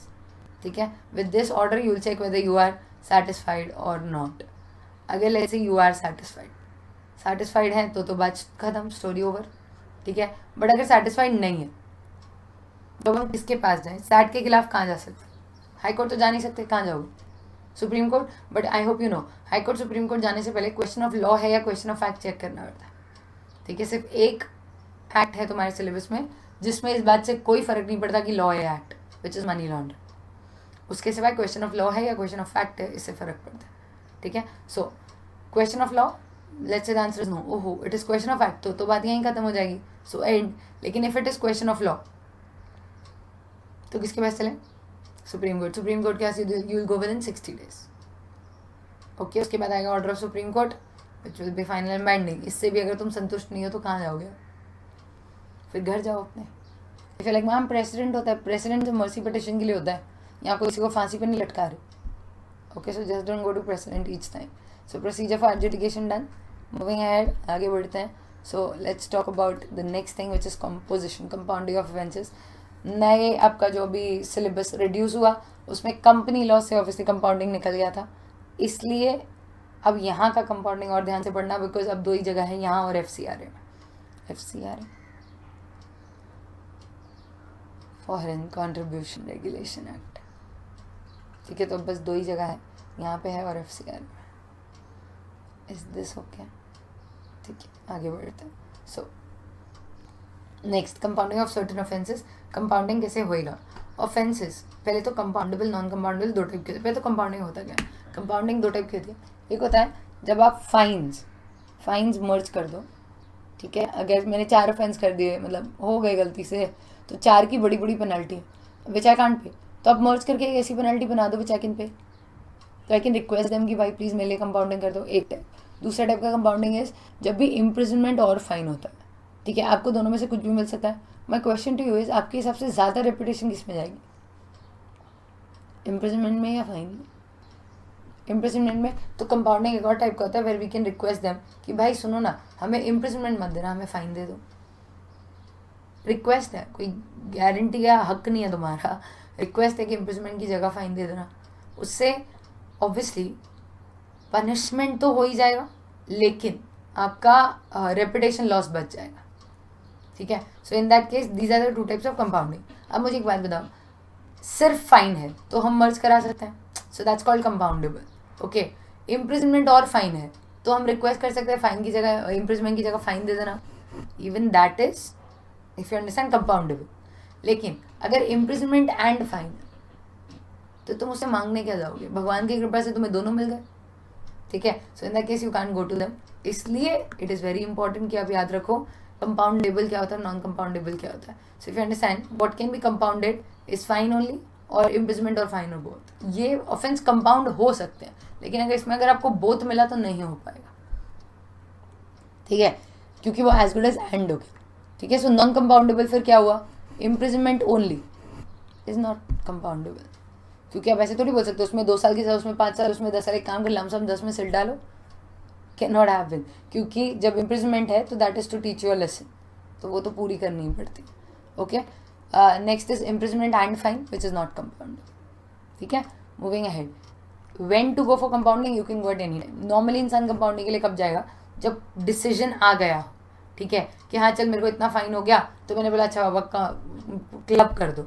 ठीक है, with this order you will check whether you are satisfied or not. अगर let's say you are satisfied है तो बात खत्म, story over, ठीक है। But अगर सेटिस्फाइड नहीं है तो हम किसके पास जाएं? सैट के खिलाफ कहाँ जा सकते? हाई कोर्ट तो जा नहीं सकते, कहाँ जाओगे? Supreme court. But I hope you know, high court supreme court जाने से पहले क्वेश्चन ऑफ लॉ है या क्वेश्चन ऑफ फैक्ट चेक करना पड़ता है, ठीक है। सिर्फ एक एक्ट है तुम्हारे सिलेबस में जिसमें इस बात से कोई फर्क नहीं पड़ता कि लॉ है act, which is money laundering. उसके सिवाय क्वेश्चन ऑफ लॉ है या क्वेश्चन ऑफ फैक्ट है, इससे फर्क पड़ता है, ठीक है। So question of law, let's say the answer is no, ओहो it is question of fact, तो बात यहीं खत्म हो जाएगी, सो एंड। लेकिन if it is question of law तो किसके पास चले? Supreme court. सुप्रीम कोर्ट के पास you will go within 60 days, okay. उसके बाद आएगा order of supreme court which will be final and binding. इससे भी अगर तुम संतुष्ट नहीं हो तो कहाँ जाओगे? फिर घर जाओ अपने। इफ लाइक मैम प्रेसिडेंट होता है, प्रेसिडेंट तो मर्सी पिटिशन के लिए होता है, यहाँ कोई किसी को फांसी पर नहीं लटका रहे, okay. So just don't go to president each time. So procedure for adjudication done. Moving ahead, आगे बढ़ते हैं। So let's talk about the next thing which is composition, compounding of offences. नए आपका जो भी सिलेबस रिड्यूस हुआ उसमें company law से ऑब्वियसली कंपाउंडिंग निकल गया था, इसलिए अब यहाँ का कंपाउंडिंग और ध्यान से पढ़ना, बिकॉज अब दो ही जगह है, यहाँ और FCRA में। FCRA foreign contribution regulation act, ठीक है। तो बस दो ही जगह है, यहाँ पे है और FCRA में। Is this okay? ठीक है, आगे बढ़ते हैं। So next, compounding of certain offences. Compounding कैसे होएगा? ऑफेंसेस पहले तो कंपाउंडेबल नॉन कंपाउंडेबल दो टाइप के होते हैं। पहले तो कंपाउंडिंग होता क्या? कंपाउंडिंग दो टाइप की होती है। एक होता है जब आप फाइन्स मर्ज कर दो, ठीक है। अगर मैंने 4 ऑफेंस कर दिए, मतलब हो गए गलती से, तो 4 की बड़ी बड़ी पेनल्टी है विच आई कांट पे, तो आप मर्ज करके एक ऐसी पेनल्टी बना दो विच आई कैन पे, तो आई कैन रिक्वेस्ट देम कि भाई प्लीज़ मेरे लिए कंपाउंडिंग कर दो। एक टाइप। दूसरा टाइप का कंपाउंडिंग इज जब भी इम्प्रिजनमेंट और फाइन होता है, ठीक है। आपको दोनों में से कुछ भी मिल सकता है। My question to you is, आपके हिसाब से ज़्यादा रेपुटेशन किस में जाएगी, इम्प्रिजनमेंट में या फाइन में? इम्प्रिजनमेंट में। तो कंपाउंडिंग एक और टाइप का होता है where we can request them कि भाई सुनो ना, हमें इम्प्रिजनमेंट मत देना, हमें फाइन दे दो। रिक्वेस्ट है, कोई गारंटी या हक नहीं है तुम्हारा, रिक्वेस्ट है कि इम्प्रिजनमेंट की जगह फाइन दे देना। उससे ऑब्वियसली पनिशमेंट तो हो ही जाएगा, लेकिन आपका रेपुटेशन लॉस बच जाएगा, ठीक है। So in that case these are the 2 types of compounding. अब मुझे एक बात बताओ, सिर्फ फाइन है तो हम मर्ज करा सकते हैं, so that's called compoundable, okay. Imprisonment और फाइन है तो हम रिक्वेस्ट कर सकते हैं फाइन की जगह, इम्प्रिजनमेंट की जगह फाइन दे देना, even that is if you understand compoundable. लेकिन अगर इम्प्रिजनमेंट एंड फाइन तो तुम उससे मांगने क्या जाओगे? भगवान की कृपा से तुम्हें दोनों मिल गए, ठीक है। So in that case you can go to them. इसलिए इट इज़ वेरी इंपॉर्टेंट कि आप याद रखो कंपाउंडेबल क्या होता है, नॉन कंपाउंडेबल क्या होता है। So if you understand what can be compounded is fine only, और इम्प्रिजनमेंट और फाइन और बोथ। ये ऑफेंस कंपाउंड हो सकते हैं, लेकिन अगर इसमें अगर आपको बोथ मिला तो नहीं हो पाएगा, ठीक है, क्योंकि वो एज गुड एज एंड हो गया, ठीक है। सो नॉन कंपाउंडेबल फिर क्या हुआ? Imprisonment only is not compoundable, क्योंकि आप ऐसे थोड़ी बोल सकते हो उसमें 2 साल की सजा, उसमें 5 साल, उसमें 10 साल, एक काम कर लमसम 10 में सिल डालो, कैन नॉट हैवन। क्योंकि जब इम्प्रिजनमेंट है तो that is to teach you a lesson, तो वो तो पूरी करनी ही पड़ती, okay. Next is imprisonment and fine which is not compoundable, ठीक है। Moving ahead, when to go for compounding, you can go at any time. Normally इंसान कंपाउंडिंग के लिए कब जाएगा? जब डिसीजन आ गया, ठीक है, कि हाँ चल मेरे को इतना फाइन हो गया, तो मैंने बोला अच्छा बाबा का क्लब कर दो,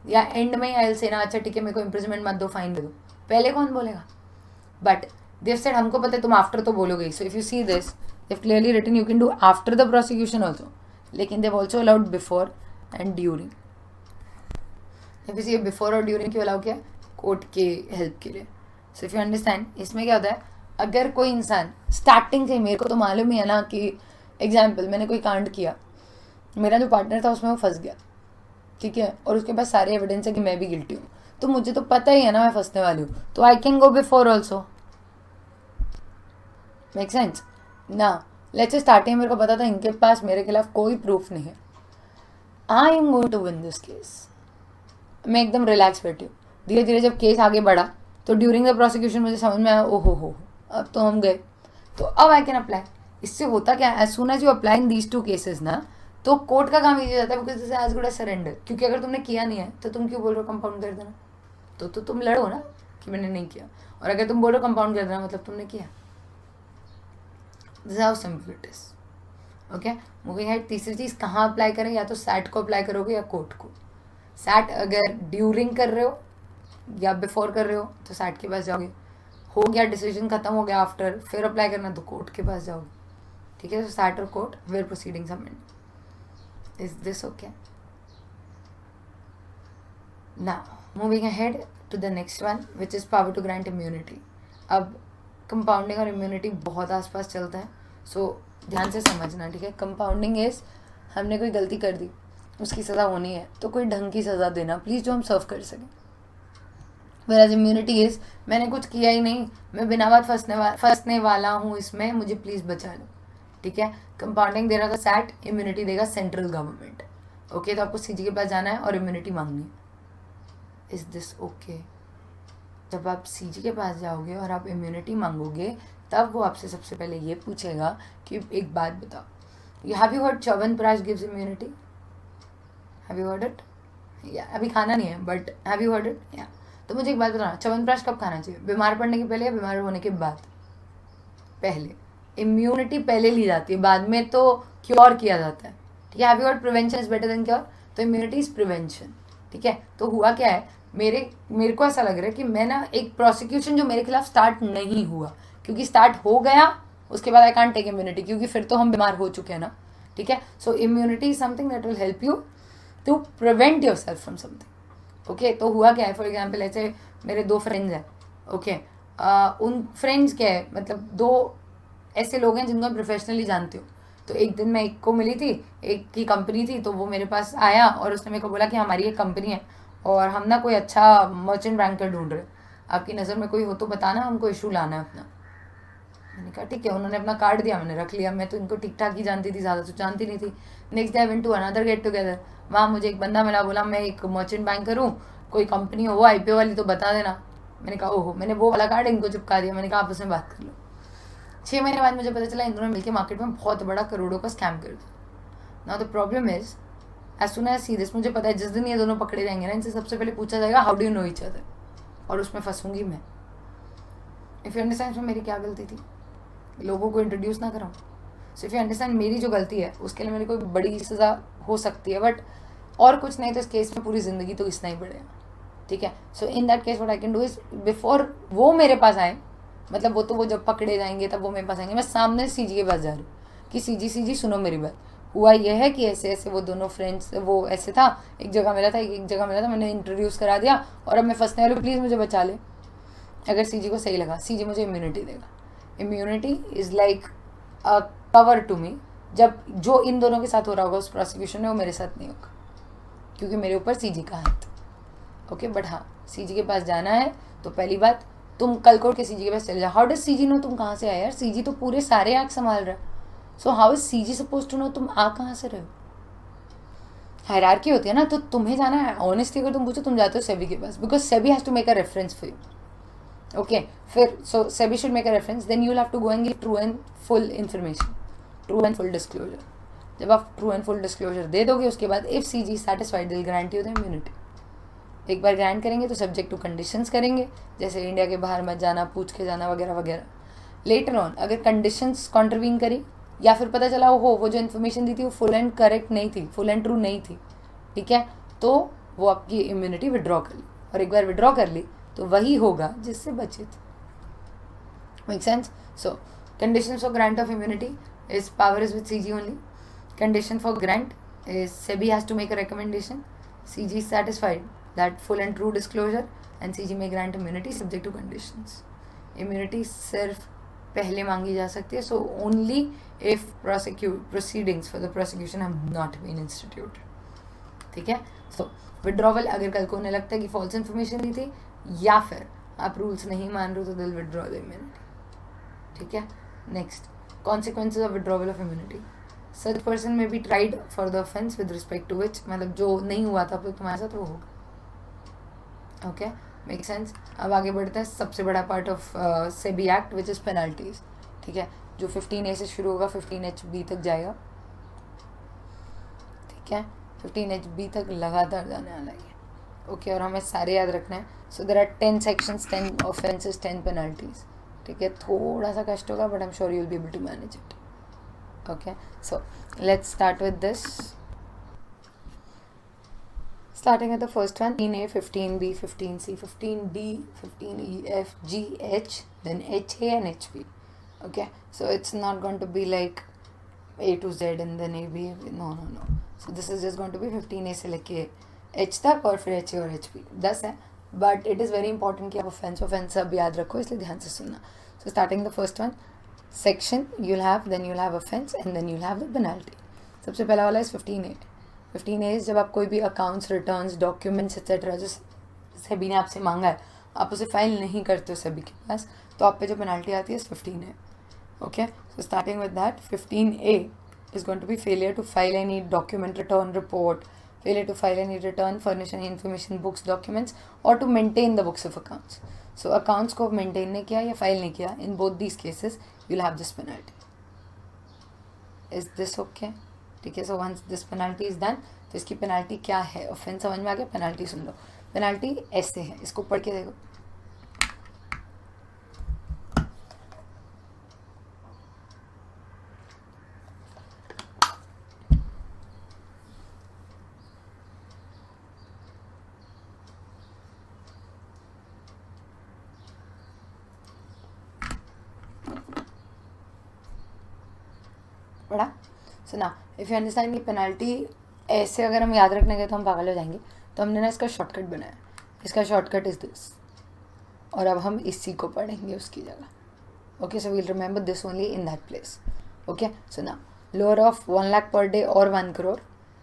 या एंड में आई से ना अच्छा ठीक है मेरे को इम्प्रिजनमेंट मत दो, फाइन दे दो। पहले कौन बोलेगा? बट देव सेड हमको पता है तुम आफ्टर तो बोलोगे। So if you see this, they clearly written you can do after the prosecution also, लेकिन they also allowed before and during. If you see before और ड्यूरिंग क्यों अलाउ किया? कोर्ट के हेल्प के लिए। सो इफ यू अंडरस्टैंड, इसमें क्या होता है, अगर कोई इंसान स्टार्टिंग से, मेरे को तो मालूम ही है ना कि एग्जाम्पल मैंने कोई कांड किया, मेरा जो पार्टनर था उसमें वो फंस गया, ठीक है, और उसके पास सारे एविडेंस है कि मैं भी गिल्टी हूँ, तो मुझे तो पता ही है ना मैं फंसने वाली हूँ, तो I can go before also. Make sense ना? लेट्स से स्टार्टिंग मेरे को पता था इनके पास मेरे खिलाफ कोई प्रूफ नहीं है, I am going to win this case. मैं एकदम रिलैक्स बैठी हूँ। धीरे धीरे जब केस आगे बढ़ा तो ड्यूरिंग द प्रोसिक्यूशन मुझे समझ में आया, ओहो हो अब तो हम गए, तो अब आई कैन अप्लाई। इससे होता क्या है, as soon as you apply in these 2 cases ना, तो कोर्ट का काम ईजी हो जाता है, because this as good as surrender. क्योंकि अगर तुमने किया नहीं है तो तुम क्यों बोल रहे हो कंपाउंड कर देना, तो तुम लड़ो ना कि मैंने नहीं किया, और अगर तुम बोल रहे हो कंपाउंड कर देना मतलब तुमने किया, this how simple it is. Okay, moving head. तीसरी चीज़ कहाँ अप्लाई करें, या तो सैट को अप्लाई करोगे या कोर्ट को. सैट अगर ड्यूरिंग कर रहे हो या बिफोर कर रहे हो तो सैट के पास जाओगे. हो गया डिसीजन खत्म हो गया आफ्टर, फिर अप्लाई करना तो कोर्ट के पास जाओगे. ठीक है, तो सैट और कोर्ट फिर proceeding submit. Is this okay? Now moving ahead to the next one which is power to grant immunity. अब कंपाउंडिंग और इम्यूनिटी बहुत आसपास चलता है, सो ध्यान से समझना. ठीक है, कंपाउंडिंग इज हमने कोई गलती कर दी, उसकी सज़ा होनी है तो कोई ढंग की सज़ा देना प्लीज़, जो हम सर्व कर सकें. वेराज इम्यूनिटी इज मैंने कुछ किया ही नहीं, मैं बिना बात फंसने वाला हूँ इसमें, मुझे प्लीज़ बचा लो. ठीक है, कंपाउंडिंग दे रहा था सैट, इम्यूनिटी देगा सेंट्रल गवर्नमेंट. ओके, तो आपको सीजी के पास जाना है और इम्यूनिटी मांगनी है. Is this okay? जब आप सीजी के पास जाओगे और आप इम्यूनिटी मांगोगे तब वो आपसे सबसे पहले ये पूछेगा कि एक बात बताओ, have you heard chyawanprash gives immunity? Have you heard it? या अभी खाना नहीं है but have you heard it? या तो मुझे एक बात बताना, च्यवनप्राश कब खाना चाहिए, बीमार पड़ने के पहले या बीमार होने के बाद? पहले. इम्यूनिटी पहले ली जाती है, बाद में तो क्योर किया जाता है. ठीक है, have you heard prevention is better than cure? तो इम्यूनिटी इज प्रिवेंशन. ठीक है, तो हुआ क्या है, मेरे को ऐसा लग रहा है कि मैं ना एक प्रोसिक्यूशन जो मेरे खिलाफ स्टार्ट नहीं हुआ, क्योंकि स्टार्ट हो गया उसके बाद आई कांट टेक इम्यूनिटी, क्योंकि फिर तो हम बीमार हो चुके हैं ना. ठीक है, so immunity is something that will help you to prevent yourself from something. Okay, तो हुआ क्या है, फॉर एग्जाम्पल ऐसे मेरे 2 फ्रेंड्स हैं. ओके, उन फ्रेंड्स क्या है, मतलब 2 ऐसे लोग हैं जिनको मैं प्रोफेशनली जानती हूँ. तो एक दिन मैं एक को मिली थी, एक की कंपनी थी, तो वो मेरे पास आया और उसने मेरे को बोला कि हमारी एक कंपनी है और हम ना कोई अच्छा मर्चेंट बैंकर ढूंढ रहे, आपकी नज़र में कोई हो तो बताना, हमको इशू लाना है अपना. मैंने कहा ठीक है, उन्होंने अपना कार्ड दिया, मैंने रख लिया. मैं तो इनको ठीक ठाक ही जानती थी, ज़्यादा तो जानती नहीं थी. Next day I went to another get together. वहाँ मुझे एक बंदा मिला, बोला मैं एक मर्चेंट बैंकर हूँ, कोई कंपनी हो वो IPO वाली तो बता देना. मैंने कहा ओहो, मैंने वो वाला कार्ड इनको चिपका दिया. मैंने कहा आप उसमें बात कर लो. 6 महीने बाद मुझे पता चला इन दोनों मिलकर मार्केट में बहुत बड़ा करोड़ों का स्कैम कर दिया. Now the problem is as soon as see this, मुझे पता है जिस दिन ये दोनों पकड़े जाएंगे ना, इनसे सबसे पहले पूछा जाएगा how do you know each other, और उसमें फंसूंगी मैं. इफ़ यू अंडरस्टैंड इसमें मेरी क्या गलती थी, लोगों को इंट्रोड्यूस ना कराऊँ. सो इफ़ यू अंडरस्टैंड मेरी जो गलती है उसके लिए मेरी कोई बड़ी सज़ा हो सकती है, बट और कुछ नहीं तो इस केस में पूरी ज़िंदगी तो घिसना ही पड़ेगा. ठीक है, so in that case what I can do is before वो मेरे पास आए, मतलब वो जब पकड़े जाएंगे तब वो मेरे पास आएंगे, मैं सामने सीजी के पास जा रही हूँ कि सीजी सुनो मेरी बात. हुआ यह है कि ऐसे ऐसे वो दोनों फ्रेंड्स, वो ऐसे था, एक जगह मिला था, एक जगह मिला था, मैंने इंट्रोड्यूस करा दिया और अब मैं फंसने वाली हूँ, प्लीज़ मुझे बचा ले. अगर सीजी को सही लगा, सीजी मुझे इम्यूनिटी देगा. Immunity is like a cover to me. जब जो इन दोनों के साथ हो रहा होगा उस प्रोसिक्यूशन में, वो मेरे साथ नहीं होगा क्योंकि मेरे ऊपर सीजी का हाथ. ओके, बट हाँ, सीजी के पास जाना है तो पहली बात तुम कल कोर्ट के सीजी के पास चले जाओ. हाउ डज सीजी नो तुम कहाँ से आए यार? सीजी तो पूरे सारे एक्ट संभाल रहा है. So how is CG suppose to know तुम आ कहाँ से रहे हो? हायरार्की होती है ना, तो तुम्हें जाना है. ऑनेस्टली अगर तुम पूछो, तुम जाते हो सेबी के पास because SEBI has to make a reference for you. Okay, फिर so SEBI should make a reference, then you will have to go and give true and full information, true and full disclosure. जब आप ट्रू एंड फुल डिस्क्लोजर दे दोगे उसके बाद if SEBI satisfied will grant you the immunity. एक बार grant करेंगे तो सब्जेक्ट टू कंडीशंस करेंगे, जैसे इंडिया के बाहर मत जाना, पूछ के जाना वगैरह वगैरह. लेटर ऑन अगर कंडीशंस कॉन्ट्रवीन करी या फिर पता चला वो जो इन्फॉर्मेशन दी थी वो फुल एंड करेक्ट नहीं थी, फुल एंड ट्रू नहीं थी, ठीक है, तो वो आपकी इम्यूनिटी विड्रॉ कर ली. और एक बार विड्रॉ कर ली तो वही होगा जिससे बचे थे. Make sense? So conditions for grant of immunity is power is with CG only. Condition for grant is SEBI has to make a recommendation, CG is satisfied that full and true disclosure and CG may grant immunity subject to conditions. Immunity सिर्फ पहले मांगी जा सकती है, so only if proceedings for the prosecution have not been instituted. ठीक है, so withdrawal अगर कल को उन्हें लगता है कि false information दी थी या फिर आप rules नहीं मान रहे हो तो they'll withdraw the immunity. ठीक है, next consequences of withdrawal of immunity. Such person may be tried for the offence with respect to which, मतलब जो नहीं हुआ था तो तुम्हारे साथ वो होगा. Okay, make sense. अब आगे बढ़ते हैं. सबसे बड़ा part of SEBI act which is penalties. ठीक है, जो 15A से शुरू होगा 15HB तक जाएगा. ठीक है, 15HB तक लगातार जाने वाला है. ओके, और हमें सारे याद रखना है. So there are 10 sections, 10 offences, 10 penalties. ठीक है, थोड़ा सा कष्ट होगा but I am sure you will be able to manage it. Okay, so let's start with this. Starting at the first one, 15A, 15B, 15C, 15D, 15E, F, G, H, then HA and HB. Okay, so it's not going to be like A to Z and then A, B, no. So this is just going to be 15A से लेके H तक और फिर HA और HB 10 है. But it is very important कि आप offense सब याद रखो, इसलिए ध्यान से सुनना. So starting the first one, section you'll have offense and then you'll have the penalty. सबसे पहला वाला is 15A. 15A is जब आप कोई भी अकाउंट्स, रिटर्न्स, डॉक्यूमेंट्स एक्सेट्रा जो सेबी ने आपसे मांगा है, आप उसे फाइल नहीं करते हो सेबी के पास, तो आप पे जो पेनल्टी आती है 15A. Okay, so starting with that, 15A is going to be failure to file any document, return, report, failure to file any return, furnish any information, books, documents, or to maintain the books of accounts. So accounts को maintain नहीं किया या file नहीं किया, in both these cases you'll have this penalty. Is this okay? ठीक है, so once this penalty is done, तो इसकी penalty क्या है? Offense समझ में आ गया? Penalty सुन लो. Penalty ऐसे है, इसको पढ़ के देखो. पढ़ा? सो ना, इफ़ यू अंडरस्टैंड कि पेनल्टी ऐसे अगर हम याद रखने गए तो हम पागल हो जाएंगे, तो हमने ना इसका शॉर्टकट बनाया. इसका शॉर्टकट इज़ दिस, और अब हम इसी को पढ़ेंगे उसकी जगह. Okay, so we'll remember this only in that place. Okay, so ना, lower of 1 lakh per day और 1 crore.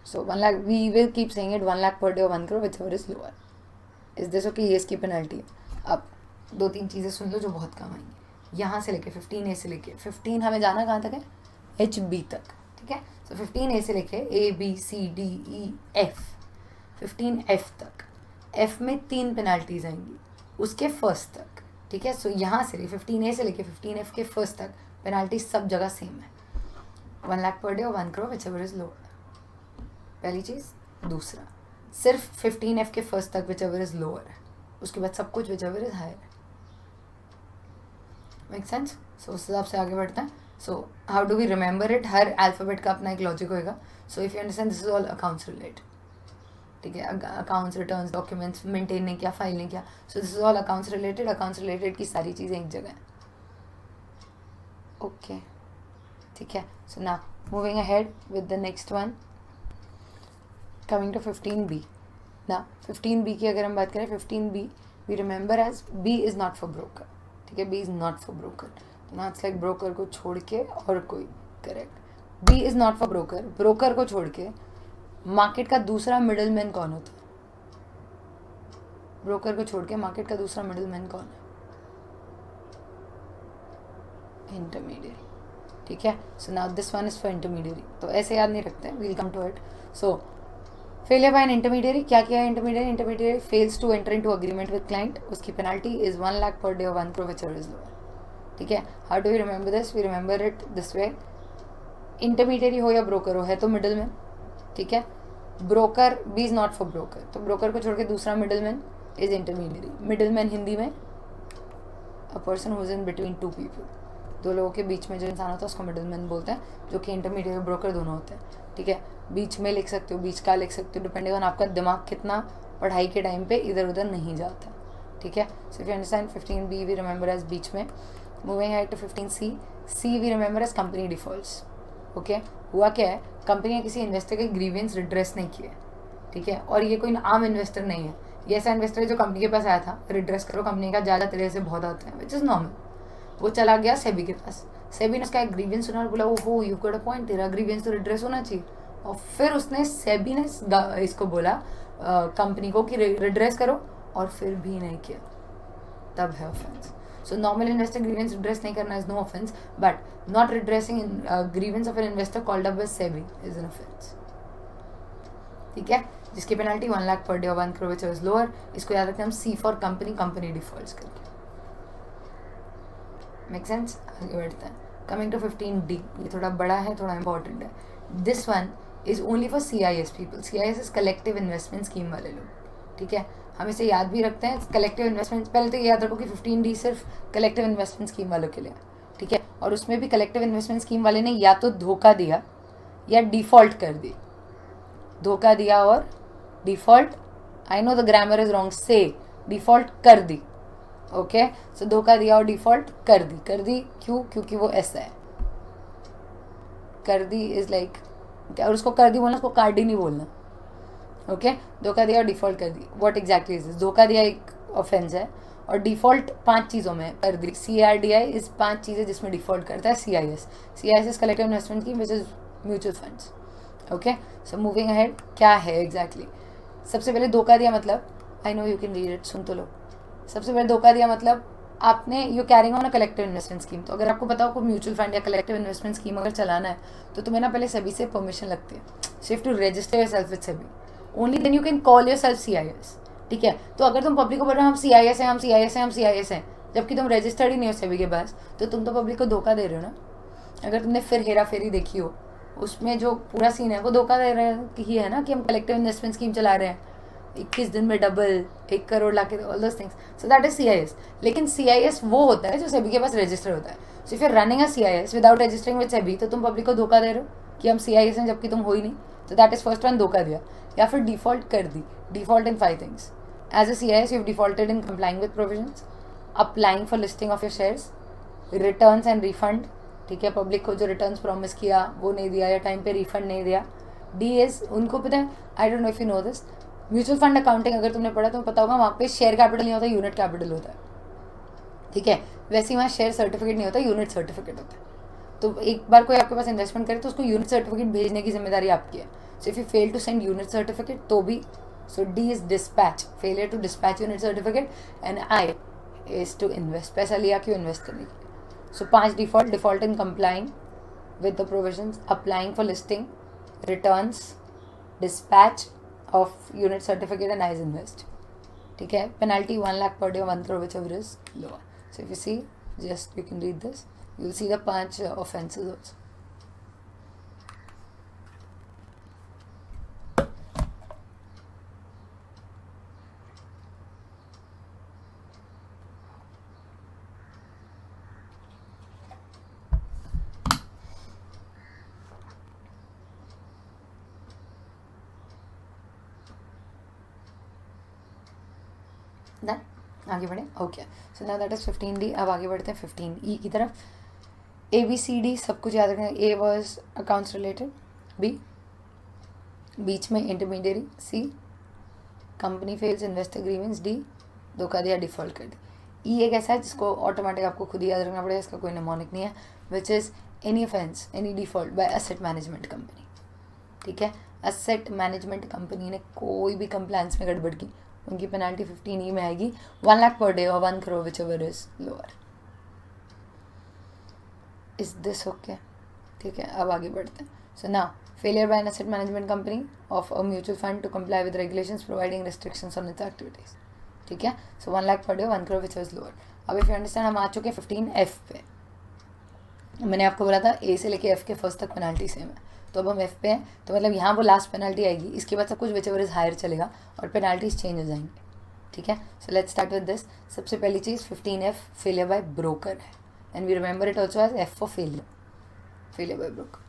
So 1 lakh, we will keep saying it 1 lakh per day और 1 crore whichever is lower. Is this okay? ये इसकी पेनल्टी है. अब 2-3 चीज़ें सुन लो जो बहुत काम आएंगी. यहाँ से लेके 15A से लेके 15 हमें जाना कहाँ तक है? HB तक. ठीक है, सो 15A से लेके ABCDEF 15F तक. F में 3 पेनल्टीज आएंगी उसके फर्स्ट तक. ठीक है, सो यहाँ से 15A से लेके 15F के फर्स्ट तक पेनल्टी सब जगह सेम है. 1 लाख पर डे और 1 crore whichever is lower. पहली चीज़. दूसरा, सिर्फ 15F के फर्स्ट तक विच एवर इज लोअर है, उसके बाद सब कुछ whichever is higher. Make sense? So उस हिसाब से आगे बढ़ते हैं. So how do we remember it? हर अल्फ़ाबेट का अपना एक लॉजिक होएगा. So if you understand, this is all accounts related. ठीक है, अकाउंट्स, रिटर्न्स, डॉक्यूमेंट्स मेंटेन नहीं किया, फाइल नहीं किया, so this is all accounts related. Accounts related की सारी चीज़ें एक जगह. ओके, ठीक है. So now moving ahead with the next one, coming to 15B. ना 15B की अगर हम बात करें, 15B we remember as B is not for broker. ठीक है, B is not for broker. तो ना इट्स लाइक ब्रोकर को छोड़ के और कोई. Correct. B is not for broker. Broker को छोड़ के मार्केट का दूसरा मिडल मैन कौन होता है? ब्रोकर को छोड़ के मार्केट का दूसरा मिडल मैन कौन है? इंटरमीडियरी. ठीक है, so now this one is for intermediary. तो ऐसे याद नहीं रखते हैं, we'll come to it. So failure by an intermediary. क्या किया है intermediary? Intermediary fails to enter into agreement with client. उसकी penalty is 1 lakh per day और 1 crore whichever is lower. ठीक है, how do we remember this? We remember it this way. Intermediary हो या broker हो, है तो मिडल मैन. ठीक है, broker, B is not for broker, तो ब्रोकर को छोड़ के दूसरा middle man is intermediary. Middle man Hindi में a person who is in between two people. दो लोगों के बीच में जो इंसान होता है उसको मिडल मैन बोलते हैं, जो कि इंटरमीडिएट और ब्रोकर दोनों होते हैं. ठीक है, बीच में लिख सकते हो, बीच का लिख सकते हो, डिपेंडिंग ऑन आपका दिमाग कितना पढ़ाई के टाइम पे इधर उधर नहीं जाता. ठीक है, so if you understand, 15B we remember as बीच में. Moving ahead to 15C. C we remember as company defaults. Okay, हुआ क्या है, कंपनी ने किसी इन्वेस्टर के ग्रीवेंस रिड्रेस नहीं किए. ठीक है, और ये कोई आम इन्वेस्टर नहीं है, ये ऐसा इन्वेस्टर है जो कंपनी के पास आया था, रिड्रेस करो. कंपनी का ज़्यादा तरह से बहुत आते हैं विच इज़ नॉर्मल. वो चला गया सेबी के पास. सेबी ने उसका एक ग्रीवेंस सुना और बोला ओहो यू गॉट अ पॉइंट, तेरा ग्रीवेंस तो रिड्रेस होना चाहिए. और फिर उसने सेबी ने इसको बोला कंपनी को कि रिड्रेस करो, और फिर भी नहीं किया, तब है offence. So normal investor grievance redress नहीं करना is no offense, but not redressing grievance of an investor called up by SEBI is an offense. ठीक है, जिसकी पेनल्टी 1 लाख पर डे और 1 करोड़ विच इज लोअर. इसको याद रखते हैं हम C for company, company defaults करके. Make sense? आगे बढ़ते हैं. Coming to 15D. ये थोड़ा बड़ा है, थोड़ा इंपॉर्टेंट है. This one is only for CIS people. CIS is collective investment scheme वाले लोग. ठीक है, हम इसे याद भी रखते हैं. कलेक्टिव इन्वेस्टमेंट, पहले तो याद रखो कि 15D सिर्फ कलेक्टिव इन्वेस्टमेंट स्कीम वालों के लिए. ठीक है, और उसमें भी कलेक्टिव इन्वेस्टमेंट स्कीम वाले ने या तो धोखा दिया या डिफ़ॉल्ट कर दी, धोखा दिया और default, I know the grammar is wrong, से डिफ़ॉल्ट कर दी, ओके। सो धोखा दिया और डिफ़ॉल्ट कर दी क्यों? क्योंकि वो ऐसा है, कर दी इज लाइक, और उसको कर दी बोलना, उसको कार्ड ही नहीं बोलना, ओके। धोखा दिया और डिफ़ॉल्ट कर दी, व्हाट एग्जैक्टली इज दिस? धोखा दिया एक ऑफेंस है और डिफ़ॉल्ट 5 चीज़ों में कर दी। CRDI इस 5 चीज़ें जिसमें डिफ़ॉल्ट करता है। CIS is collective investment scheme which is mutual funds, okay. So moving ahead, क्या है एग्जैक्टली? सबसे पहले धोखा दिया मतलब, I know you can read it, सुन तो लो। सबसे पहले धोखा दिया मतलब आपने you carrying on a collective investment scheme. तो अगर आपको पता हो कोई म्यूचुअल फंड या कलेक्टिव इन्वेस्टमेंट स्कीम अगर चलाना है तो तुम्हें ना पहले सेबी से परमिशन लगती है। So to register yourself with SEBI, only then you can call yourself CIS, ठीक है। तो अगर तुम पब्लिक को बोल रहे हो हम CIS हैं, हम CIS हैं, हम CIS हैं, जबकि तुम रजिस्टर्ड ही नहीं हो सेबी के पास, तो तुम तो पब्लिक को धोखा दे रहे हो ना। अगर तुमने फिर हेरा फेरी देखी हो, उसमें जो पूरा सीन है वो धोखा दे रहे हैं ही है ना, कि हम कलेक्टिव इन्वेस्टमेंट स्कीम चला रहे हैं, 21 दिन में डबल, 1 करोड़ लाके, all those things. So that is CIS। लेकिन CIS वो होता है जो सेबी के पास रजिस्टर होता है। So if you are running a CIS without registering with SEBI, तो तुम पब्लिक को धोखा दे रहे हो कि हम CIS हैं, जबकि तुम हो ही नहीं। तो दैट इज फर्स्ट वन, धोखा दिया। या फिर डिफॉल्ट कर दी, default in 5 things. As a CIS you have defaulted in complying with provisions, applying for listing of your shares, returns and refund, ठीक है। पब्लिक को जो रिटर्न्स प्रॉमिस किया वो नहीं दिया, या टाइम पे रिफंड नहीं दिया। D इज, उनको पता है, आई don't know if you know this, mutual fund accounting अगर तुमने पढ़ा तो पता होगा, वहाँ पे शेयर कैपिटल नहीं होता, यूनिट कैपिटल होता है, ठीक है। वैसे ही वहाँ शेयर सर्टिफिकेट नहीं होता, यूनिट सर्टिफिकेट होता है। तो एक बार कोई आपके पास इन्वेस्टमेंट करे तो उसको यूनिट सर्टिफिकेट भेजने की जिम्मेदारी आपकी है। So if you fail to send unit certificate तो भी, so D is dispatch, failure to dispatch unit certificate, and I is to invest, पैसा लिया क्यों? इन्वेस्ट करने के लिए। So 5 default in complying with the provisions, applying for listing, returns, dispatch of unit certificate, and I invest, ठीक है। penalty 1 lakh per day, 1 crore whichever is lower. So if you see, just you can read this, you will see the 5 offenses also. Done, आगे बढ़े, okay. So now that is 15D। अब आगे बढ़ते हैं 15E की तरफ। ABCD सब कुछ याद रखना। A was accounts related, B बीच में intermediary, C company fails invest agreements, D धोखा दिया, डिफॉल्ट कर दी। E एक ऐसा है जिसको ऑटोमेटिक आपको खुद ही याद रखना पड़ेगा, इसका कोई निमोनिक नहीं है, which is any offence, any default by asset management company, ठीक है। असेट मैनेजमेंट कंपनी ने कोई भी कंप्लायंस में गड़बड़ की, उनकी पेनाल्टी 15E में आएगी, 1 लाख पर डे और 1 crore whichever is lower. Is this okay? ठीक है, अब आगे बढ़ते हैं। So now, failure by an asset management company of a mutual fund to comply with regulations providing restrictions on its activities, ठीक है। So 1 lakh per day, 1 crore which is lower. अब if you understand, हम आ चुके हैं 15F पे। मैंने आपको बोला था A से लेके F के फर्स्ट तक पेनाल्टी सेम है, तो अब हम F पे हैं, तो मतलब यहाँ वो लास्ट पेनाल्टी आएगी, इसके बाद सब कुछ विच एवर इज हायर चलेगा और पेनाल्टीज चेंज हो जाएंगे, ठीक है। So let's start with this. सबसे पहली चीज़ 15F फेलियर बाय ब्रोकर है, and we remember it also as F for failure by broker,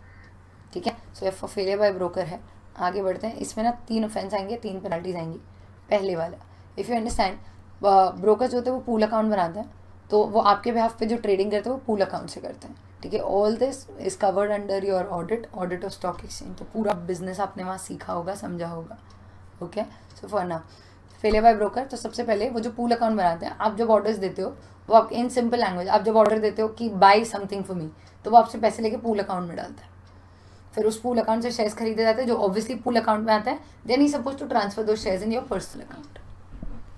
ठीक है। So F for failure by broker है। आगे बढ़ते हैं, इसमें ना 3 ऑफेंस आएंगे, 3 पेनाल्टीज आएंगी। पहले वाला, इफ़ यू अंडरस्टैंड, ब्रोकर जो होते हैं वो पूल अकाउंट बनाते हैं, तो वो आपके बिहाफ पे जो ट्रेडिंग करते हैं वो पूल अकाउंट से करते हैं, ठीक है। All this is covered under your audit of stock exchange. तो पूरा बिजनेस आपने वहाँ सीखा होगा, समझा होगा, okay. So for now, failure by broker, तो सबसे पहले वो जो पूल अकाउंट बनाते हैं, आप जब ऑर्डर्स देते हो वो आप इन सिंपल लैंग्वेज, आप जब ऑर्डर देते हो कि बाय समथिंग फॉर मी, तो वो आपसे पैसे लेके पूल अकाउंट में डालता है, फिर उस पूल अकाउंट से शेयर्स खरीदे जाते हैं जो ऑब्वियसली पूल अकाउंट में आता है, then he suppose to transfer दो shares in your personal account,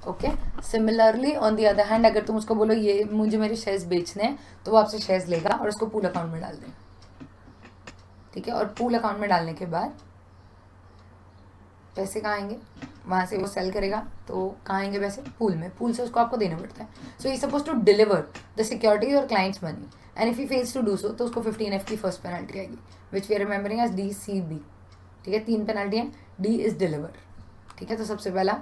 okay. Similarly on the other hand, अगर तुम उसको बोलो ये मुझे मेरे शेयर्स बेचने हैं, तो वो आपसे शेयर्स लेगा और उसको पूल अकाउंट में डाल देगा, ठीक है। और पूल अकाउंट में डालने के बाद पैसे कहाँ आएंगे, वहाँ से वो सेल करेगा, तो कहाँ आएंगे पैसे? पूल में, पूल से उसको आपको देना पड़ता है। So he suppose to deliver the securities और clients money, and if he fails to do so, तो उसको 15F की फर्स्ट पेनल्टी आएगी, which we are remembering as DCB, ठीक है। 3 पेनल्टी हैं, D इज डिलीवर, ठीक है। तो सबसे पहला,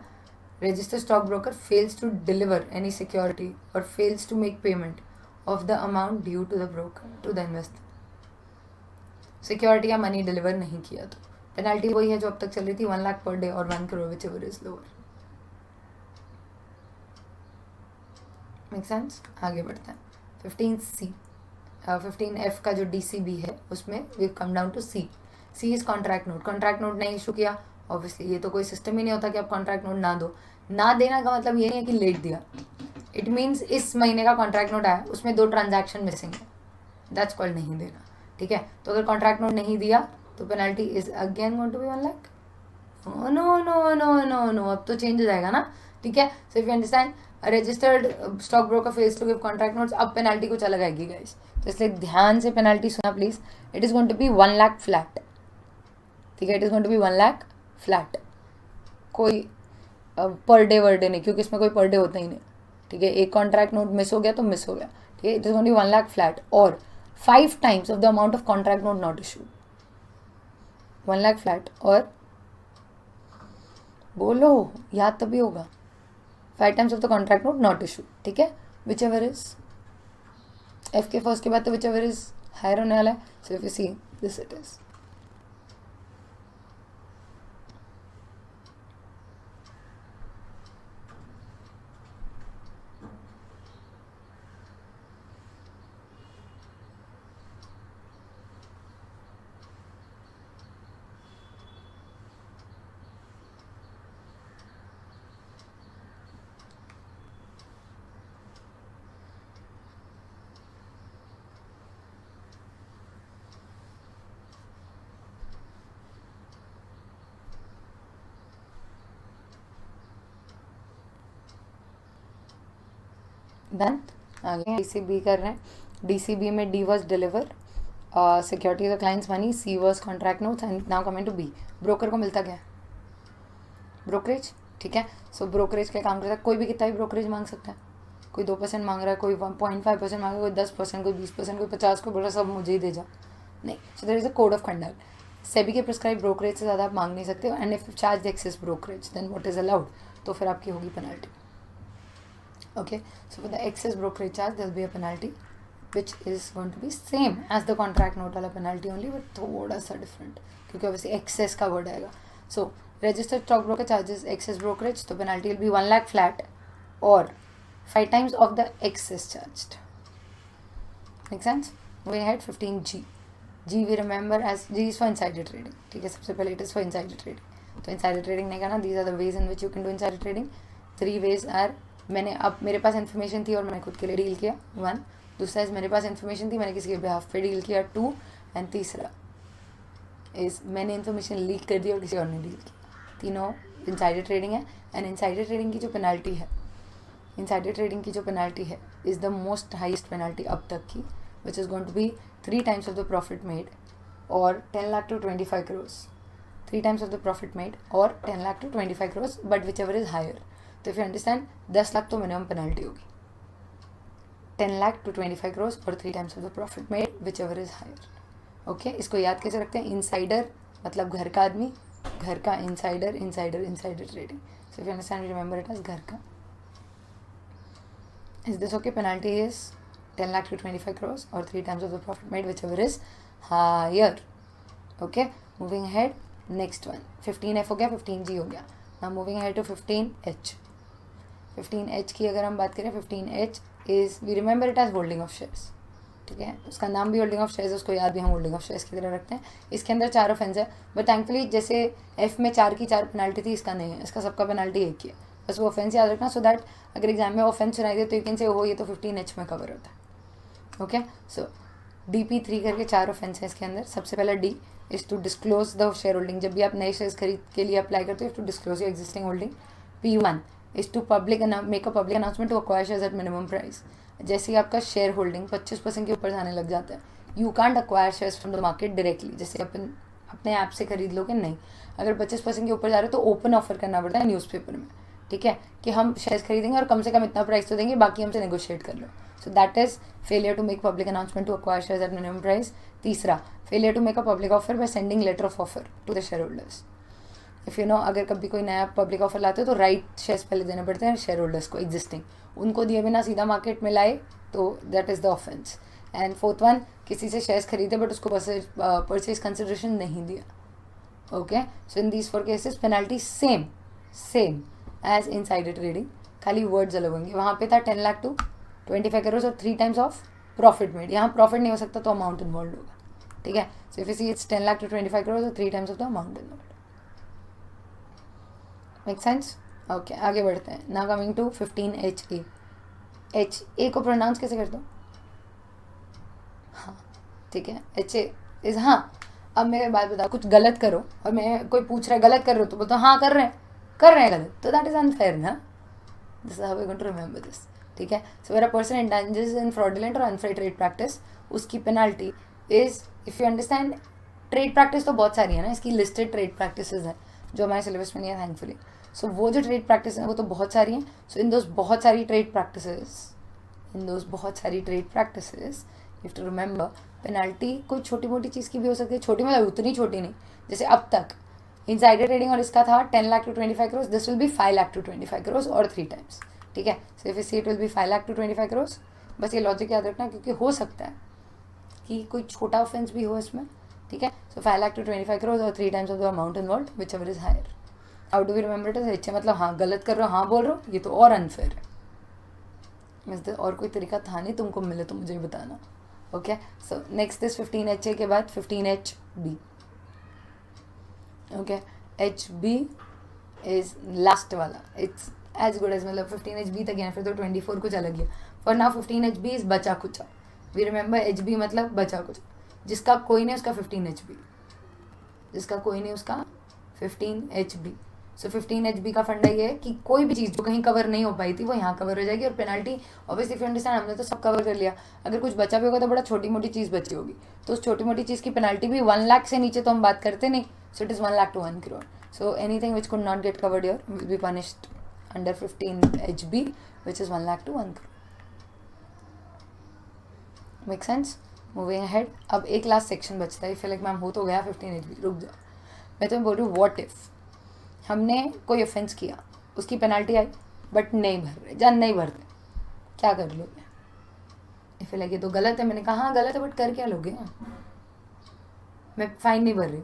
registered stockbroker fails to deliver any security or fails to make payment of the amount due to the broker to the investor. Security या money deliver नहीं किया तो पेनल्टी वही है जो अब तक चल रही थी, 1 लाख पर डे और 1 crore whichever is lower. Make sense? आगे बढ़ते हैं। 15C 15F का जो DCB है उसमें we come down to C is contract note. Contract note नहीं इशू किया, ऑब्वियसली ये तो कोई सिस्टम ही नहीं होता कि आप कॉन्ट्रैक्ट नोट ना दो। ना देना का मतलब ये नहीं है कि लेट दिया, इट मीन्स इस महीने का कॉन्ट्रैक्ट नोट आया उसमें 2 ट्रांजैक्शन मिसिंग है, दैट्स कॉल्ड नहीं देना। ठीक है, तो अगर कॉन्ट्रैक्ट नोट नहीं दिया तो penalty is again going to be 1 lakh. No no no no no, अब तो चेंज हो जाएगा ना। ठीक है, so if you understand registered stock broker fails to give contract notes, अब पेनल्टी कुछ अलग आएगी गाइस, तो इसलिए ध्यान से पेनल्टी सुना please. It is going to be 1 lakh flat. ठीक है, it is going to be 1 lakh flat, कोई पर डे वर्डे नहीं, क्योंकि इसमें कोई पर डे होता ही नहीं। ठीक है, एक कॉन्ट्रैक्ट नोट मिस हो गया तो मिस हो गया। ठीक है, it is going to be 1 lakh flat और 5 times of the amount of contract note not issued. 1 lakh flat और बोलो याद तभी होगा, 5 times of the contract note not issued. ठीक है, विच एवर इज एफ के फर्स्ट के बाद तो विच एवर इज हायर होने वाला है। So if you see this it is done. आगे DCB कर रहे हैं। DCB में D was deliver security the client's money, C was contract notes and now coming to B। Broker को मिलता क्या है? ब्रोकरेज। ठीक है, सो ब्रोकरेज क्या काम करता है? कोई भी कितना भी ब्रोकरेज मांग सकता है। कोई 2% मांग रहा है, कोई 1.5% मांग रहा है, कोई 10%, कोई 20%, कोई 50%, कोई बोला सब मुझे ही दे जा। नहीं, so there is a code of conduct. SEBI के प्रिस्क्राइब ब्रोकरेज से ज़्यादा आप मांग नहीं सकते, and if charge the excess brokerage then what is allowed, तो फिर आपकी होगी penalty. Okay, so for the excess brokerage charge there will be a penalty which is going to be same as the contract note वाला penalty only, but थोड़ा सा different क्योंकि obviously excess का word आएगा। So registered stock broker charges excess brokerage, तो penalty will be 1 lakh flat or 5 times of the excess charged। Make sense? Moving ahead, 15G G we remember as G is for insider trading। ठीक है, सबसे पहले it is for insider trading। तो insider trading नहीं करना, these are the ways in which you can do insider trading। 3 ways are, मैंने अब मेरे पास इन्फॉर्मेशन थी और मैंने खुद के लिए डील किया 1, दूसरा इज मेरे पास इन्फॉर्मेशन थी मैंने किसी के बिहाफ पे डील किया 2, एंड तीसरा इज मैंने इन्फॉर्मेशन लीक कर दी और किसी और ने डील किया। तीनों इनसाइडर ट्रेडिंग है। एंड इनसाइडर ट्रेडिंग की जो पेनल्टी है, इनसाइडर ट्रेडिंग की जो पेनल्टी है is the most highest penalty अब तक की, which is going to be 3 times of the profit made और 10 lakh to 25 crores। 3 times of the profit made और 10 lakh to 25 crores, but whichever is higher। तो if you understand 10 lakh तो minimum penalty होगी, 10 lakh to 25 crores और 3 times of the profit made whichever is higher. Okay, इसको याद कैसे रखते हैं? इनसाइडर मतलब घर का आदमी, घर का insider, insider insider trading. So if you understand remember it as घर का। Is this okay? Penalty is 10 lakh to 25 crores और 3 times of the profit made whichever is higher. Okay, moving head, next one 15F हो गया, 15G हो गया। Now moving ahead to 15H। 15H की अगर हम बात करें, 15H is we remember it as holding of shares. ठीक है, उसका नाम भी होल्डिंग ऑफ शेयर्स, उसको याद भी हम होल्डिंग ऑफ शेयर्स की तरह रखते हैं। इसके अंदर 4 ऑफेंस है, बट थैंकफुली जैसे F में 4 की 4 पेनल्टी थी, इसका नहीं है, इसका सबका पेनल्टी एक ही है। बस वो ऑफेंस याद रखना, सो दैट अगर एग्जाम में ऑफेंस सुनाई दे तो यू कैन से हो ये तो 15H में कवर होता है। ओके, सो DP3 करके 4 ऑफेंस है इसके अंदर। सबसे पहला D is to disclose the share holding. जब भी आप नए शेयर्स खरीद के लिए अप्लाई करते हो to disclose your existing holding. P1 is to make a public announcement to acquire shares at minimum price. जैसे ही आपका शेयर होल्डिंग 25% के ऊपर जाने लग जाता है, you can't acquire shares from the market directly, जैसे अपन अपने ऐप से खरीद लोगे नहीं। अगर 25% के ऊपर जा रहे हो तो ओपन ऑफर करना पड़ता है न्यूज़पेपर में। ठीक है, कि हम शेयर्स खरीदेंगे और कम से कम इतना प्राइस तो देंगे, बाकी हमसे नेगोशिएट कर लो। So that is failure to make public announcement to acquire shares at minimum price. तीसरा, failure to make a public offer by sending letter of offer to the share holders. If you know, अगर कभी कोई नया public offer लाते हो तो right shares पहले देने पड़ते हैं शेयर होल्डर्स को, एग्जिस्टिंग। उनको दिए बिना सीधा मार्केट में लाए तो that is the offence. And fourth one, किसी से शेयर्स खरीदे बट उसको परचेज कंसिडरेशन नहीं दिया. Okay, so in these 4 cases penalty same as insider trading, खाली वर्ड्स अलग होंगे. वहाँ पे था 10 लाख टू 25 करोड़ और 3 टाइम्स ऑफ प्रॉफिट मेड. यहाँ प्रॉफिट नहीं हो सकता तो अमाउंट इन्वॉल्व होगा. ठीक है, so if you see it's 10 lakh to 25 crore तो 3 times of the amount involve. Make sense? Okay, आगे बढ़ते हैं. Now coming to 15HA. HA को प्रोनाउंस कैसे करता हूँ? हाँ, ठीक है, HA इज हाँ. अब मेरे बात बताओ, कुछ गलत करो और मैं कोई पूछ रहा है गलत कर रहे हो तो बोलता हाँ कर रहे हैं गलत, तो दैट इज अनफेयर ना. This is how we going to remember this. ठीक है, so where a person indulges in fraudulent और अनफेयर ट्रेड प्रैक्टिस, उसकी penalty is, if you understand, trade practice तो बहुत सारी है ना, इसकी लिस्टेड ट्रेड प्रैक्टिसेस हैं जो हमारे सिलेबस में नहीं है थैंकफुली. सो वो जो ट्रेड प्रैक्टिस है वो तो बहुत सारी हैं. सो इन दोज बहुत सारी trade practices you have to remember penalty कोई छोटी मोटी चीज़ की भी हो सकती है. छोटी मतलब उतनी छोटी नहीं. जैसे अब तक इनसाइडर ट्रेडिंग और इसका था 10 lakh to 25 crore, this will be 5 lakh to 25 crore और 3 टाइम्स. ठीक है, so if you see it will be 5 lakh to 25 crore. बस ये लॉजिक याद रखना क्योंकि हो सकता है कि कोई छोटा ऑफेंस भी हो इसमें. ठीक है, सो 5 लाख टू 25 करोड़ और 3 times of the amount involve whichever is higher. How do we remember it? H मतलब हाँ गलत कर रहे हो, हाँ बोल रहे हो, ये तो और अनफेयर है. और कोई तरीका था नहीं, तुमको मिले तो मुझे बताना. Okay, so next is 15HA के बाद 15HB. Okay, HB is last वाला. इट्स एज गुड एज, मतलब 15HB तक गया, फिर तो 24 कुछ अलग है. फॉर नाउ 15HB इज बचा कुचा. वी रिमेंबर HB मतलब बचा कुचा. जिसका कोई नहीं उसका 15HB, जिसका कोई नहीं उसका 15HB. सो 15HB का फंडा ये है कि कोई भी चीज़ जो कहीं कवर नहीं हो पाई थी वो यहाँ कवर हो जाएगी. और penalty obviously, if you understand, हमने तो सब कवर कर लिया. अगर कुछ बचा भी होगा तो बड़ा छोटी मोटी चीज़ बची होगी, तो उस छोटी मोटी चीज़ की पेनल्टी भी 1 लाख से नीचे तो हम बात करते नहीं. So it is 1 lakh to 1 crore. So anything which could not get covered your will be punished under 15HB which is 1 lakh to 1 crore. Make sense? Moving ahead. अब एक लास्ट सेक्शन बचता है. फील लाइक मैम हो तो गया 15HB, रुक जाओ. मैं तुम्हें बोल रही हूँ, व्हाट इफ हमने कोई ऑफेंस किया, उसकी पेनल्टी आई बट नहीं भर रहे, जान नहीं भर रहे, क्या कर लोगे? इफ लाइक ये तो गलत है. मैंने कहा हाँ गलत है बट कर क्या लोगे? मैं फाइन नहीं भर रही,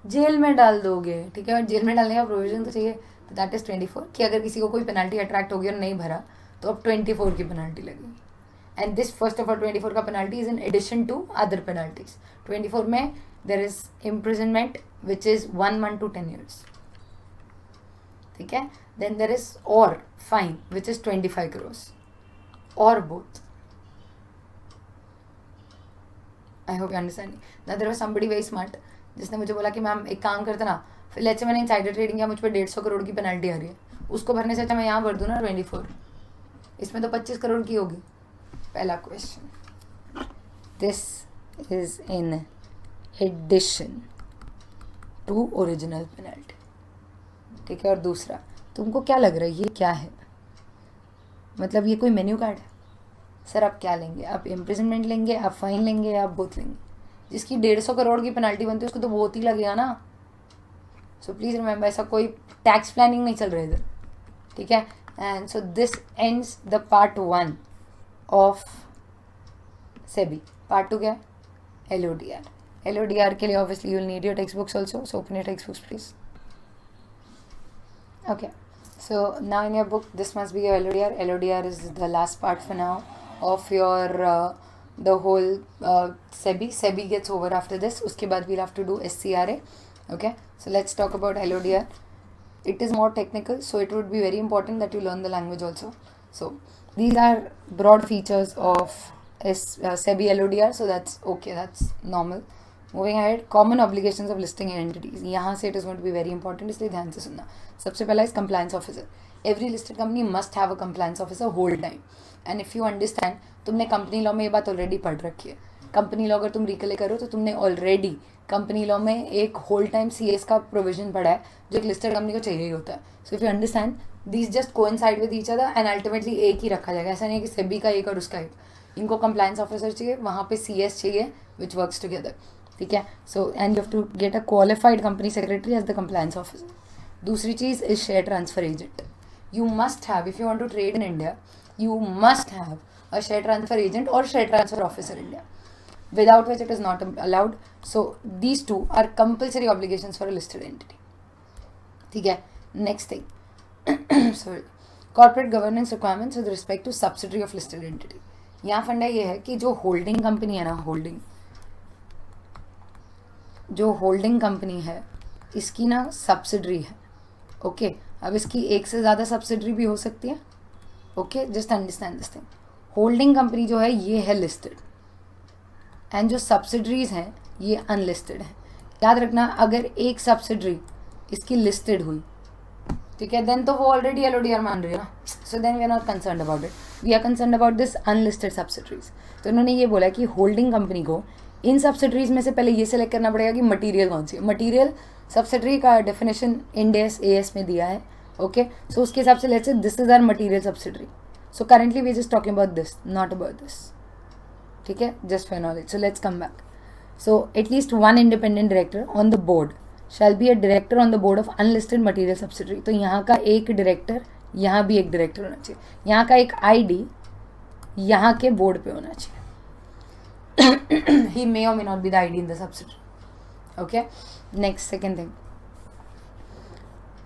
जेल में डाल दोगे. ठीक है, और जेल में डालने का प्रोविजन तो चाहिए. तो दैट इज 24 कि अगर किसी को कोई पेनल्टी अट्रैक्ट होगी और नहीं भरा तो अब 24 की पेनल्टी लगेगी. And this first of all 24 का penalty is in addition to other penalties. 24 में there is imprisonment which is 1 month to 10 years. ठीक है, देन देर इज और फाइन विच इज 25 crores और both. I hope you understand. ना there was somebody very smart जिसने मुझे बोला कि मैम एक काम करते ना, फिर लेट्स से मैंने इनसाइडर ट्रेडिंग किया, मुझ पर 150 करोड़ की पेनल्टी आ रही है, उसको भरने से अच्छा मैं यहाँ भर दूँ ना 24, इसमें तो 25 करोड़ की होगी. पहला question, this is in addition to original penalty. ठीक है, और दूसरा, तुमको क्या लग रहा है ये क्या है? मतलब ये कोई मेन्यू कार्ड है? सर आप क्या लेंगे? आप इम्प्रिजनमेंट लेंगे, आप फाइन लेंगे, या आप बोथ लेंगे? जिसकी 150 करोड़ की पेनल्टी बनती है उसको तो बहुत ही लगेगा ना. सो प्लीज़ रिमेंबर, ऐसा कोई टैक्स प्लानिंग नहीं चल रहा है इधर. ठीक है, and so this ends the part 1 of SEBI. Part 2 क्या है? LODR. LODR के लिए obviously you will need your text books also, so open your text books please. Okay, so now in your book this must be your LODR. LODR is the last part for now of your the whole SEBI. SEBI gets over after this. उसके बाद we'll have to do SCRA. Okay, so let's talk about LODR. It is more technical, so it would be very important that you learn the language also. So these are broad features of SEBI LODR, so that's okay, that's normal. Moving ahead, common obligations of listing entities. यहाँ से it is going to be very important, इसलिए ध्यान से सुनना. सबसे पहला is compliance officer. Every listed company must have a compliance officer whole time. And if you understand, तुमने company law में ये बात ऑलरेडी पढ़ रखी है. कंपनी लॉ अगर तुम रिकलेक्ट करो तो तुमने ऑलरेडी कंपनी लॉ में एक होल टाइम CS का प्रोविजन पढ़ा है जो एक लिस्टेड कंपनी को चाहिए ही होता है. So if you understand, these just coincide with each other and ultimately एक ही रखा जाएगा. ऐसा नहीं है कि सेबी का एक और उसका एक. इनको कंप्लायंस ऑफिसर चाहिए, वहाँ पे CS चाहिए विच वर्क्स टुगेदर. ठीक है, so and you have to get a qualified company secretary as the compliance officer. दूसरी चीज़ is share transfer agent. You must have, if you want to trade in India, you must have a share transfer agent or share transfer officer in India, without which it is not allowed. So these two are compulsory obligations for a listed entity. ठीक है. Next thing, sorry, corporate governance requirements with respect to subsidiary of listed entity. यहाँ फंडा ये है कि जो holding company है ना, जो होल्डिंग कंपनी है इसकी ना सब्सिडरी है. ओके, अब इसकी एक से ज़्यादा सब्सिडरी भी हो सकती है. Okay, just understand this thing. Holding company जो है ये है लिस्टेड, एंड जो सब्सिडरीज हैं ये अनलिस्टेड है. याद रखना, अगर एक सब्सिडरी इसकी लिस्टेड हुई, ठीक है, देन तो वो ऑलरेडी एलओडीआर मान रही है ना. So then we are not concern about it, we are concern about this unlisted subsidiaries. तो इन्होंने ये बोला कि होल्डिंग कंपनी को इन सब्सिडरीज में से पहले ये सेलेक्ट करना पड़ेगा कि मटीरियल कौन सी है. मटीरियल सब्सिडरी का डेफिनेशन इंड AS में दिया है. ओके, सो उसके हिसाब से let's say this is our material subsidiary. So currently we just talking about this, not about this. ठीक है, just for knowledge. So let's come back. So at least one independent director on the board shall be a director on the board of unlisted material subsidiary. तो यहाँ का एक director, यहाँ भी एक director होना चाहिए. यहाँ का एक ID यहाँ के बोर्ड पे होना चाहिए. He may or may not be the ID in the subsidiary. Okay. Next, second thing.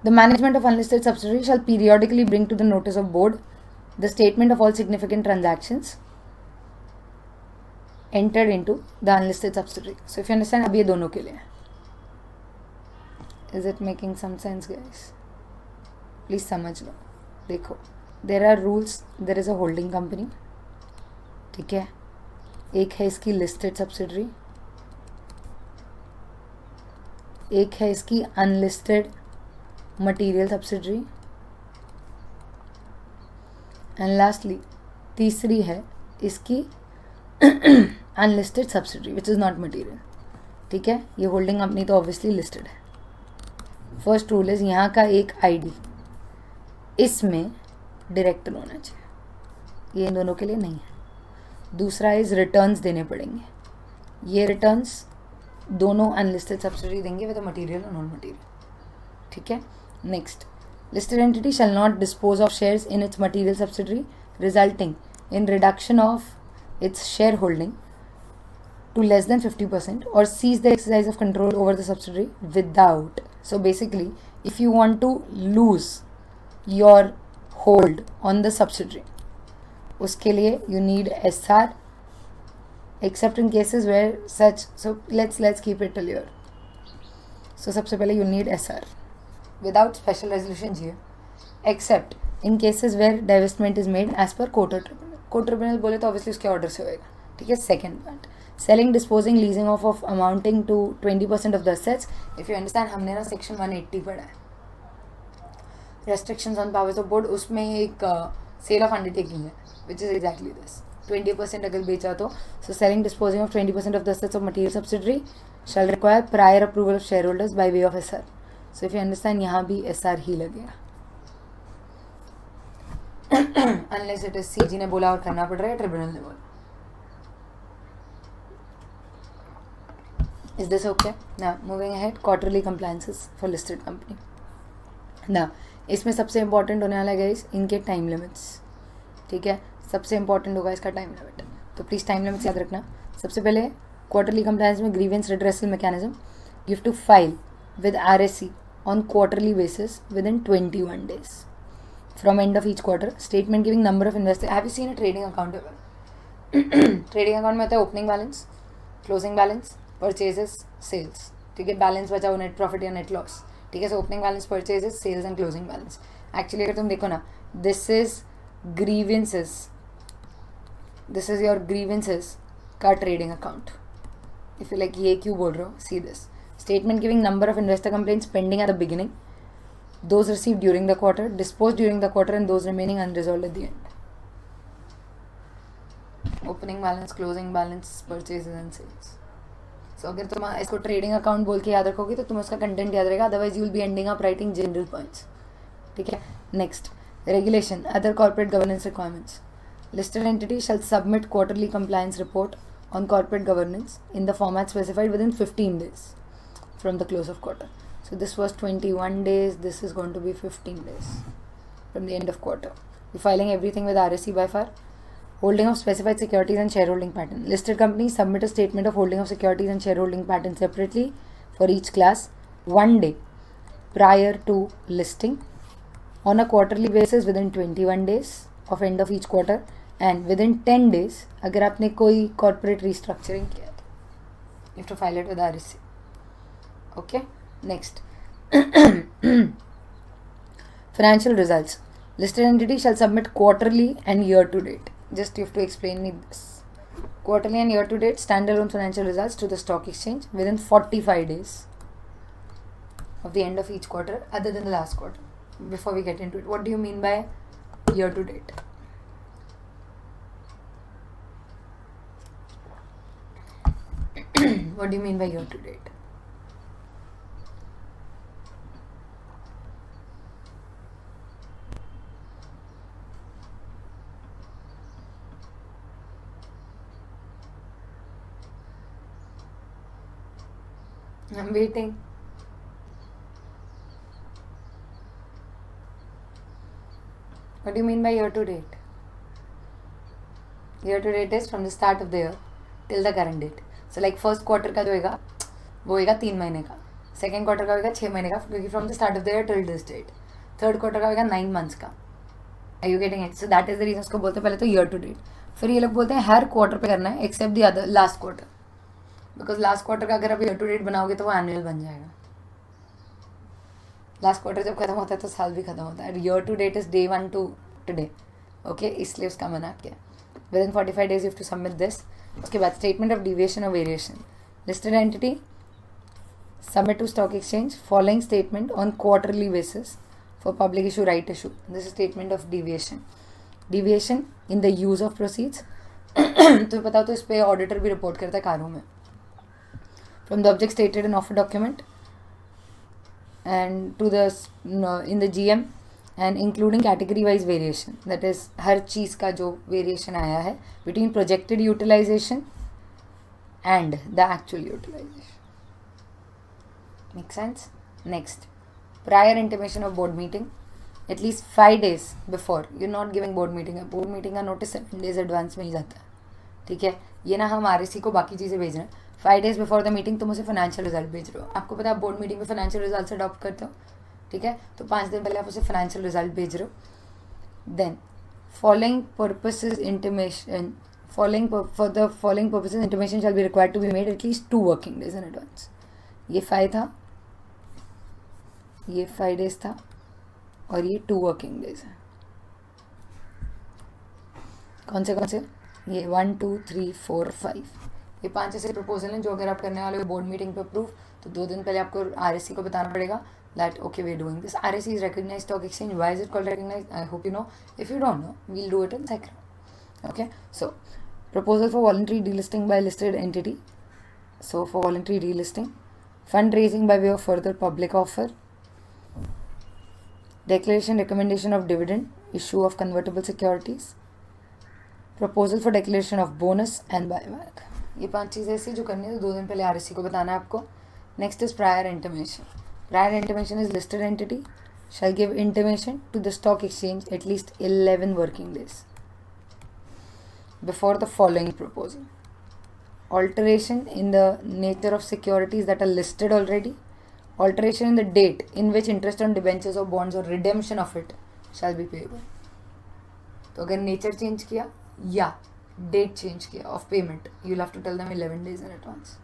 The management of unlisted subsidiary shall periodically bring to the notice of board the statement of all significant transactions entered into the unlisted subsidiary. So if you understand, अब ये दोनों के लिए. Is it making some sense, guys? Please समझ लो. देखो, there are rules. There is a holding company. ठीक है, एक है इसकी लिस्टेड सब्सिडरी, एक है इसकी unlisted material subsidiary, and lastly तीसरी है इसकी unlisted subsidiary which is not material. ठीक है, ये होल्डिंग कंपनी तो ऑब्वियसली लिस्टेड है. फर्स्ट रूल इज यहाँ का एक ID इसमें डायरेक्टर होना चाहिए. ये इन दोनों के लिए नहीं है. दूसरा इज रिटर्न्स देने पड़ेंगे. ये रिटर्न्स दोनों अनलिस्टेड सब्सिडरी देंगे विद मटीरियल और नॉन मटीरियल. ठीक है. Next, listed entity shall not dispose of shares in its material subsidiary resulting in reduction of its share holding to less than 50% or cease the exercise of control over the subsidiary without. So basically, if you want to lose your hold on the subsidiary, उसके लिए you need SR except in cases where such. So let's keep it till here. So सबसे पहले you need SR without special resolutions here, except in cases where divestment is made as per court or tribunal. Court tribunal बोले तो obviously उसके order से होएगा. ठीक है. Second part, selling, disposing, leasing off of amounting to 20% of the assets. If you understand, हमने ना section 180 पढ़ा है, restrictions on powers of board. उसमें एक sale of undertaking है, which is exactly this. 20% अगर बेचा तो, so selling, disposing of 20% of the assets of material subsidiary shall require prior approval of shareholders by way of SR. So if you understand, यहाँ भी SR ही लगेगा. Unless it is CG ने बोला और करना पड़ रहा है, ट्रिब्यूनल ने बोला. Is this okay? Now moving ahead, quarterly compliances for listed company. Now इसमें सबसे important होने वाला है गाइस इनके टाइम लिमिट्स. ठीक है, सबसे इंपॉर्टेंट होगा इसका टाइम लिमिट. तो प्लीज़ टाइम लिमिट्स याद रखना. सबसे पहले क्वार्टरली कंप्लायंस में grievance redressal mechanism, you have to file with RSC on quarterly basis within 21 days from end of each quarter. Statement giving number of investor. Have you seen a trading account? Trading account में होता है opening balance, closing balance, purchases, sales. ठीक है, balance बचा हो net profit या net loss. ठीक है, so opening balance, purchases, sales and closing balance. Actually अगर तुम देखो ना, this is grievances, this is your grievances का trading account. If you like ये क्यों बोल रहे हो, see this. Statement giving number of investor complaints pending at the beginning, those receive during the quarter, dispose during the quarter and those remaining unresolved at the end. Opening balance, closing balance, purchases and sales. So अगर तुम इसको trading account बोल के याद रखोगे तो तुम्हें उसका कंटेंट याद रहेगा, otherwise you will be ending up writing general points. ठीक है. Next, regulation, other corporate governance requirements. Listed entity shall submit quarterly compliance report on corporate governance in the format specified within 15 days from the close of quarter. So this was 21 days, this is going to be 15 days from the end of quarter. You're filing everything with RSC by far. Holding of specified securities and shareholding pattern. Listed companies submit a statement of holding of securities and shareholding pattern separately for each class 1 day prior to listing on a quarterly basis within 21 days of end of each quarter and within 10 days अगर आपने कोई corporate restructuring किया तो you have to file it with RSC. Okay, next. Financial results. Listed entity shall submit quarterly and year to date. Just you have to explain me this. Quarterly and year to date standalone financial results to the stock exchange within 45 days of the end of each quarter other than the last quarter. Before we get into it, what do you mean by year to date? What do you mean by year to date? I'm waiting. What do you mean by year to date? Year to date is from the start of the year till the current date. So like first quarter का जो होगा वो होगा 3 महीने का, second quarter का होगा 6 महीने का क्योंकि from the start of the year till this date, third quarter का होगा 9 मंथ्स का. Are you getting it? So that is the reason उसको बोलते हैं पहले तो ईयर टू डेट, फिर ये लोग बोलते हैं हर क्वार्टर पे करना है except the other last quarter, because last quarter का अगर आप ईयर टू डेट बनाओगे तो वो एनुअल बन जाएगा. लास्ट क्वार्टर जब खत्म होता है तो साल भी खत्म होता है. Year to date is day 1 to today. Okay, इसलिए उसका मना किया. Within 45 days you have to submit this. उसके बाद स्टेटमेंट ऑफ डिविएशन और variation. Listed entity submit to stock exchange following statement on quarterly basis for public issue, right issue. This is statement of deviation. Deviation in the use of proceeds. तो बताओ तो इस पे auditor भी report करता है कारों में. From the object stated in offer document and to the in the GM and including category wise variation. That is हर चीज़ का जो variation आया है between projected utilization and the actual utilization. Make sense? Next, prior intimation of board meeting at least 5 days before. You're not giving board meeting. Board meeting का notice 7 days advance में ही जाता है. ठीक है, ये ना हम RSC को बाकी चीज़ें भेज रहे हैं. 5 days बिफोर द मीटिंग तुम उसे फाइनेंशियल रिजल्ट भेज रहे हो. आपको पता है बोर्ड मीटिंग में फाइनेंशियल रिजल्ट अडॉप्ट करते हो. ठीक है, तो 5 दिन पहले आप उसे फाइनेंशियल रिजल्ट भेज रहे हो. Then following purposes intimation for the following purposes intimation shall be required to be made at least 2 working days in advance. ये 5 था, ये 5 days था और ये 2 working days है. कौन से ये 1 2 3 4 5 ये 5 ऐसे प्रपोजल हैं जो अगर आप करने वाले हो बोर्ड मीटिंग पे अप्रूव तो 2 दिन पहले आपको RSC को बताना पड़ेगा that okay we are doing this. RSC is recognized stock exchange. Why is it called recognized? I hope you know. If you don't know, we'll do it in second. Okay, so proposal for voluntary delisting by listed entity. So for voluntary delisting, fundraising by way of further public offer, declaration recommendation of dividend, issue of convertible securities, proposal for declaration of bonus and buyback. ये 5 चीज़ें ऐसी जो करनी है तो 2 दिन पहले RSC को बताना है आपको. Next is prior intimation. Prior intimation is listed entity shall give intimation to the stock exchange at least 11 working days before the following proposal. Alteration in the nature of securities that are listed already. Alteration in the date in which interest on debentures or bonds or redemption of it shall be payable. तो अगर nature change किया या date change किया of payment you will have to tell them 11 days in advance.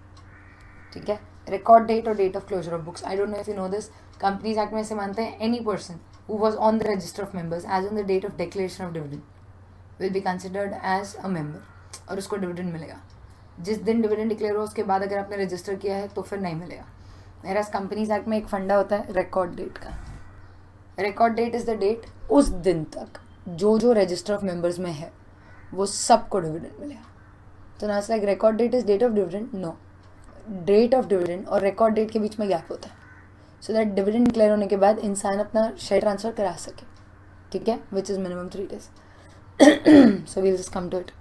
ठीक है. Record date और date of closure of books. I don't know if you know this. Companies act में से मानते हैं any person who was on the register of members as on the date of declaration of dividend will be considered as a member और उसको dividend मिलेगा. जिस दिन dividend declare हो उसके बाद अगर आपने रजिस्टर किया है तो फिर नहीं मिलेगा. मेरा कंपनीज एक्ट में एक फंडा होता है रिकॉर्ड डेट का. Record date is the date उस दिन तक जो रजिस्टर ऑफ मेंबर्स में है वो सबको डिविडेंड मिलेगा. तो ना like record date is date of dividend. No, date of dividend और रिकॉर्ड डेट के बीच में गैप होता है सो दैट डिविडेंड डिक्लेयर होने के बाद इंसान अपना शेयर ट्रांसफर करा सके. ठीक है, which is minimum 3 days. So we'll just come to it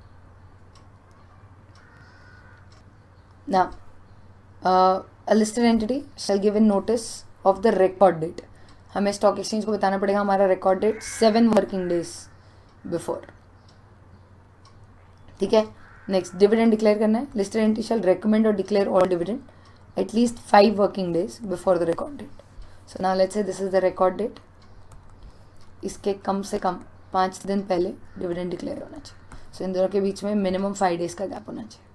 now. A listed entity shall give in notice of the record date. हमें स्टॉक एक्सचेंज को बताना पड़ेगा हमारा record date 7 working days before, ठीक है. नेक्स्ट, डिविडेंड डिक्लेयर करना है. Listed entity shall recommend और declare all dividend at least 5 working days before the record date. So now let's say this is the record date. इसके कम से कम 5 दिन पहले dividend declare होना चाहिए. सो इन दोनों के बीच में मिनिमम 5 डेज का गैप होना चाहिए.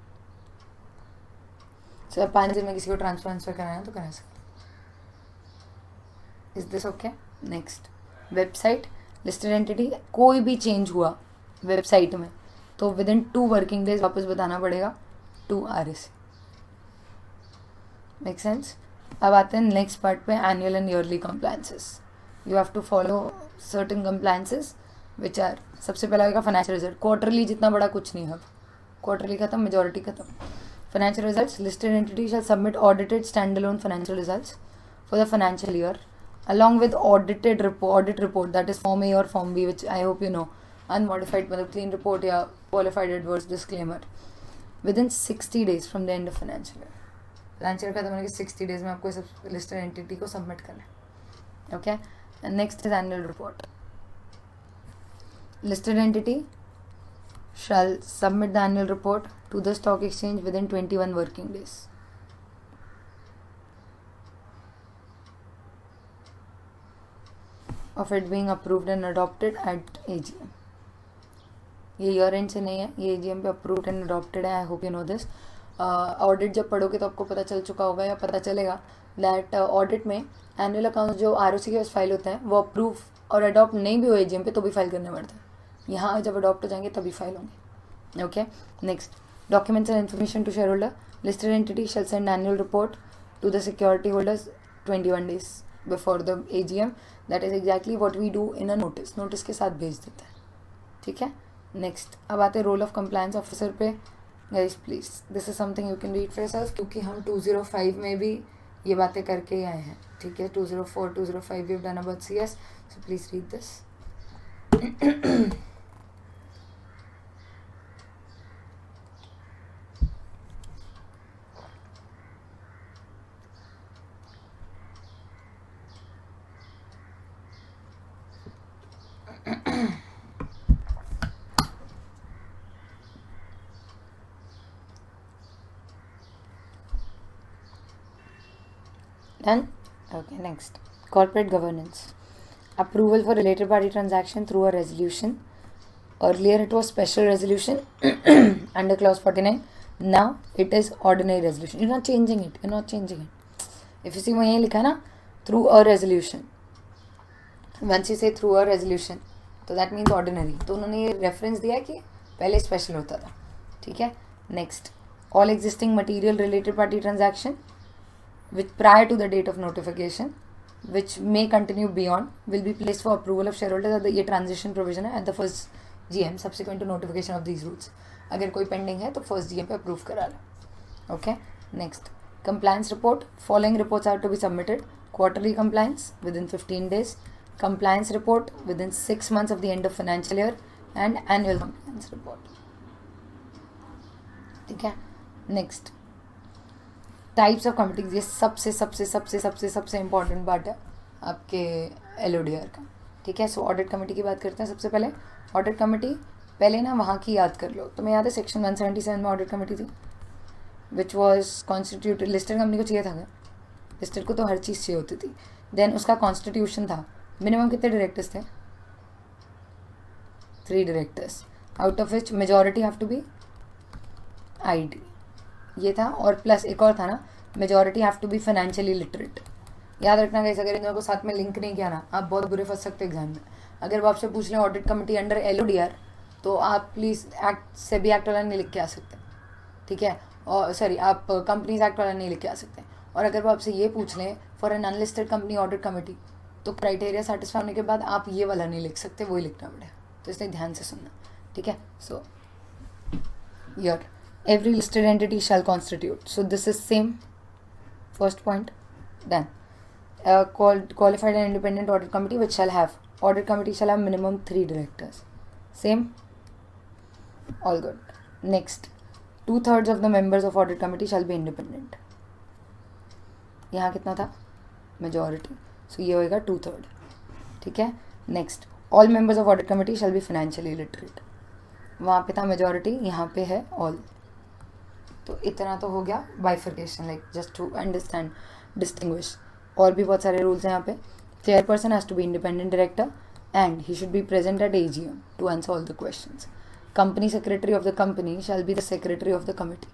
सो अब 5 दिन में किसी को ट्रांसफर कराना है तो करा सकते. Is this okay? Next, website. Listed entity कोई भी चेंज हुआ वेबसाइट में तो विद इन 2 वर्किंग डेज वापस बताना पड़ेगा टू RSC. Make sense? अब आते हैं नेक्स्ट पार्ट पे, annual and yearly compliances. You have to follow certain compliances which are, सबसे पहला होगा फाइनेंशियल रिजल्ट. क्वार्टरली जितना बड़ा कुछ नहीं है, क्वार्टरली खत्म, मेजॉरिटी खत्म. Financial results. Listed entity shall submit audited standalone financial results for the financial year along with audit report that is Form A or Form B, which I hope you know, unmodified मतलब clean report या qualified adverse disclaimer, within 60 days from the end of financial year. Financial खत्म होने के 60 days में आपको सब listed entity को submit करना है. Okay. And next is annual report. Listed entity shall submit the annual report to the stock exchange within 21 working days. Of it being approved and adopted at AGM. ये year end से नहीं है, ये AGM पे approved and adopted है. आई hope you know this. Audit जब पढ़ोगे तो आपको पता चल चुका होगा या पता चलेगा दैट ऑडिट में एनुअल अकाउंट जो ROC के पास फाइल होते हैं वो अप्रूव और अडॉप्ट नहीं भी हो AGM पे तो भी फाइल करने पड़ते हैं. यहाँ जब अडॉप्ट हो जाएंगे तभी फाइल होंगे. Okay. Next, documents and information to share holder. Listed entity shall send annual report to the security holders 21 days before the AGM. That is exactly what we do in a notice. Notice के साथ भेज देते हैं. ठीक है. Next, अब आते हैं रोल ऑफ कंप्लायंस ऑफिसर पे. Guys please, this is something you can read for yourself, क्योंकि हम 205 में भी ये बातें करके ही आए हैं. ठीक है. 204, 205 we have done about CS, so please read this. Done? Okay, next. Corporate governance. Approval for related party transaction through a resolution. Earlier it was special resolution under clause 49. Now it is ordinary resolution. You're not changing it. You're not changing it. If you see वहीं लिखा ना through a resolution. Once you say through a resolution, तो that means ordinary. तो उन्होंने ये reference दिया कि पहले special होता था. ठीक है. Next. All existing material related party transaction which prior to the date of notification which may continue beyond will be placed for approval of shareholders. ये transition provision है at the first GM subsequent to notification of these rules. अगर कोई pending है तो first GM पे approve करा लो. Okay. Next, compliance report. Following reports are to be submitted. Quarterly compliance within 15 days. Compliance report within 6 months of the end of financial year and annual compliance report. ठीक है. Next, types of committees. ये सबसे सबसे सबसे सबसे सबसे important part है आपके LODR का. ठीक है. सो ऑडिट कमेटी की बात करते हैं. सबसे पहले ऑडिट कमेटी, पहले ना वहाँ की याद कर लो. तुम्हें याद है सेक्शन 177 में ऑडिट कमेटी थी which was constituted. Listed company को चाहिए था क्या? लिस्टेड को तो हर चीज़ चाहिए होती थी. देन उसका कॉन्स्टिट्यूशन था. मिनिमम कितने डायरेक्टर्स थे? 3 directors, out of which majority have to be ID. ये था. और प्लस एक और था ना, majority have to be financially literate. याद रखना गाइस, अगर इन दोनों को साथ में लिंक नहीं किया ना आप बहुत बुरे फंस सकते हो एग्जाम में. अगर वो आपसे पूछ लें ऑडिट कमेटी अंडर LODR तो आप प्लीज़ SEBI एक्ट वाला नहीं लिख के आ सकते. ठीक है. और सॉरी, आप कंपनीज एक्ट वाला नहीं लिख के आ सकते. और अगर वो आपसे ये पूछ लें for an unlisted company audit committee तो क्राइटेरिया सेटिस्फाई होने के बाद आप ये वाला नहीं लिख सकते, वही लिखना पड़ेगा. तो इसलिए ध्यान से सुनना. ठीक है. So your every listed entity shall constitute. So this is same. First point. Then qualified and independent audit committee which shall have, audit committee shall have minimum 3 directors. Same. All good. Next, 2/3 of the members of audit committee shall be independent. यहाँ कितना था? Majority. So ये होएगा 2/3. ठीक है. Next, all members of audit committee shall B financially literate. वहाँ पे था मेजॉरिटी, यहाँ पे है ऑल. तो इतना तो हो गया bifurcation, like just to understand, distinguish. और भी बहुत सारे रूल्स हैं यहाँ पे. Chairperson has to be independent director and he should be present at AGM to answer all the questions. Company secretary of the company shall be the secretary of the committee.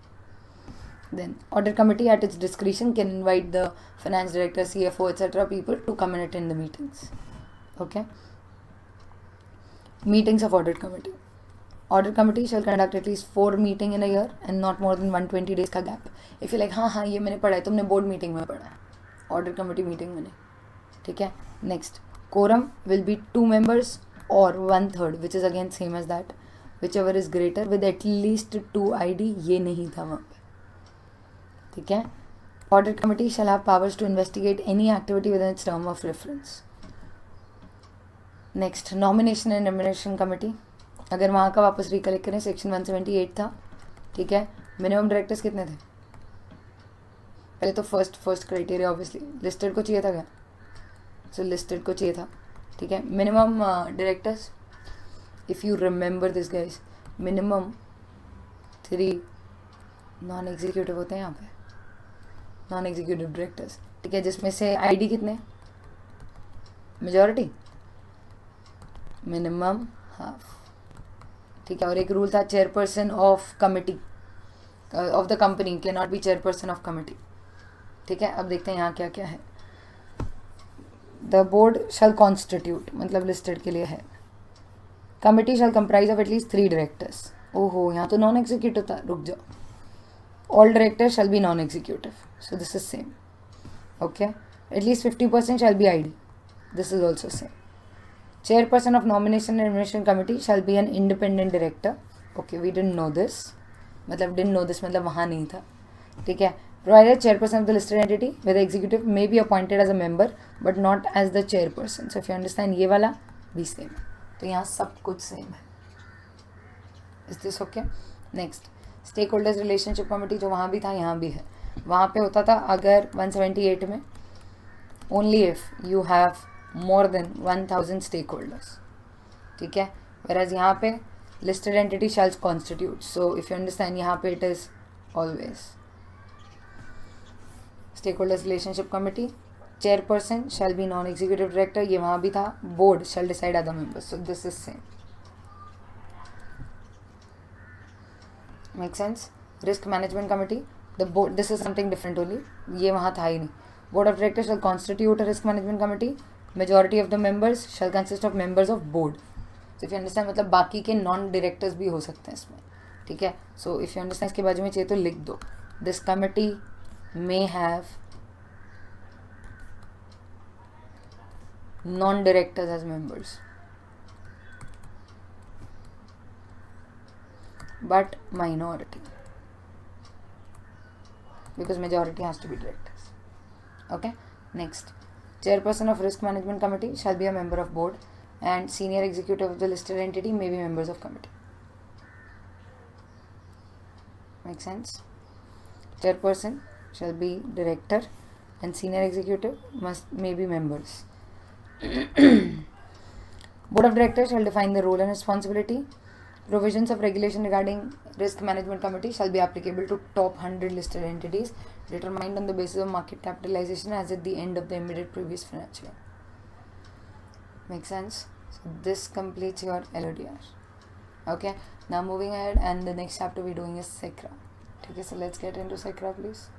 Then audit committee at its discretion can invite the finance director, CFO, etc. people to come and attend the meetings. Okay. Meetings of audit committee. Audit committee shall conduct at least 4 meetings in a year and not more than 120 days का gap. If you like हाँ ये मैंने पढ़ा है, तुमने board meeting में पढ़ा है, audit committee meeting में नहीं. ठीक है. Next. Quorum will be 2 members or 1/3, which is again same as that, whichever is greater, with at least 2 ID. ये नहीं था वहाँ पे. ठीक है. Audit committee shall have powers to investigate any activity within its term of reference. Next, nomination and remuneration committee. अगर वहाँ का वापस रिकलेक्ट करें, सेक्शन 178 था. ठीक है. मिनिमम डायरेक्टर्स कितने थे? पहले तो फर्स्ट क्राइटेरिया ऑब्वियसली लिस्टेड को चाहिए था क्या? सो लिस्टेड को चाहिए था. ठीक है. Minimum directors, if you remember this guys, minimum 3 non executive होते हैं यहाँ पे, नॉन एग्जीक्यूटिव डायरेक्टर्स. ठीक है. जिसमें से आईडी कितने? Majority, minimum half. ठीक है. और एक रूल था, chairperson of committee of the company can not be chairperson of committee. ठीक है. अब देखते हैं यहाँ क्या क्या है. द बोर्ड शैल कॉन्स्टिट्यूट, मतलब लिस्टेड के लिए है. Committee shall comprise of at least 3 directors. ओहो, यहाँ तो नॉन एग्जीक्यूटिव था, रुक जाओ. All directors shall be non executive, so this is same. Okay. At least 50% shall be ID, this is also same. Chairperson of nomination and administration committee shall be an independent director. Okay, we didn't know this, मतलब वहाँ नहीं था. ठीक है. Provided chairperson of the listed entity with the executive may be appointed as a member but not as the chairperson. So if you understand, ये वाला भी same है. तो यहाँ सब कुछ सेम है. Is this okay? Next, stakeholders relationship committee, जो वहाँ भी था यहाँ भी है. वहाँ पे होता था अगर 178 में only if you have more than 1000 stakeholders. ठीक है. Whereas यहाँ पे listed entity shall constitute. So if you understand, यहाँ पे it is always. Stakeholders relationship committee, chairperson shall be non-executive director. ये वहाँ भी था. Board shall decide other members. So this is same. Make sense? Risk management committee, the board, this is something different only. ये वहाँ था ही नहीं. Board of directors shall constitute a risk management committee. Majority of the members shall consist of members of board. So if you understand, मतलब बाकी के non directors भी हो सकते हैं इसमें. ठीक है. So if you understand, इसके बाजू में चाहिए तो लिख दो. This committee may have non-directors as members, but minority, because majority has to be directors. Okay. Next, chairperson of risk management committee shall be a member of board and senior executive of the listed entity may be members of committee. Make sense? Chairperson shall be director and senior executive may be members. Board of directors shall define the role and responsibility. Provisions of regulation regarding risk management committee shall be applicable to top 100 listed entities determined on the basis of market capitalization as at the end of the immediate previous financial year. Make sense? So this completes your LODR. Okay, now moving ahead, and the next chapter we're doing is SECRA. Okay, so let's get into SECRA, please.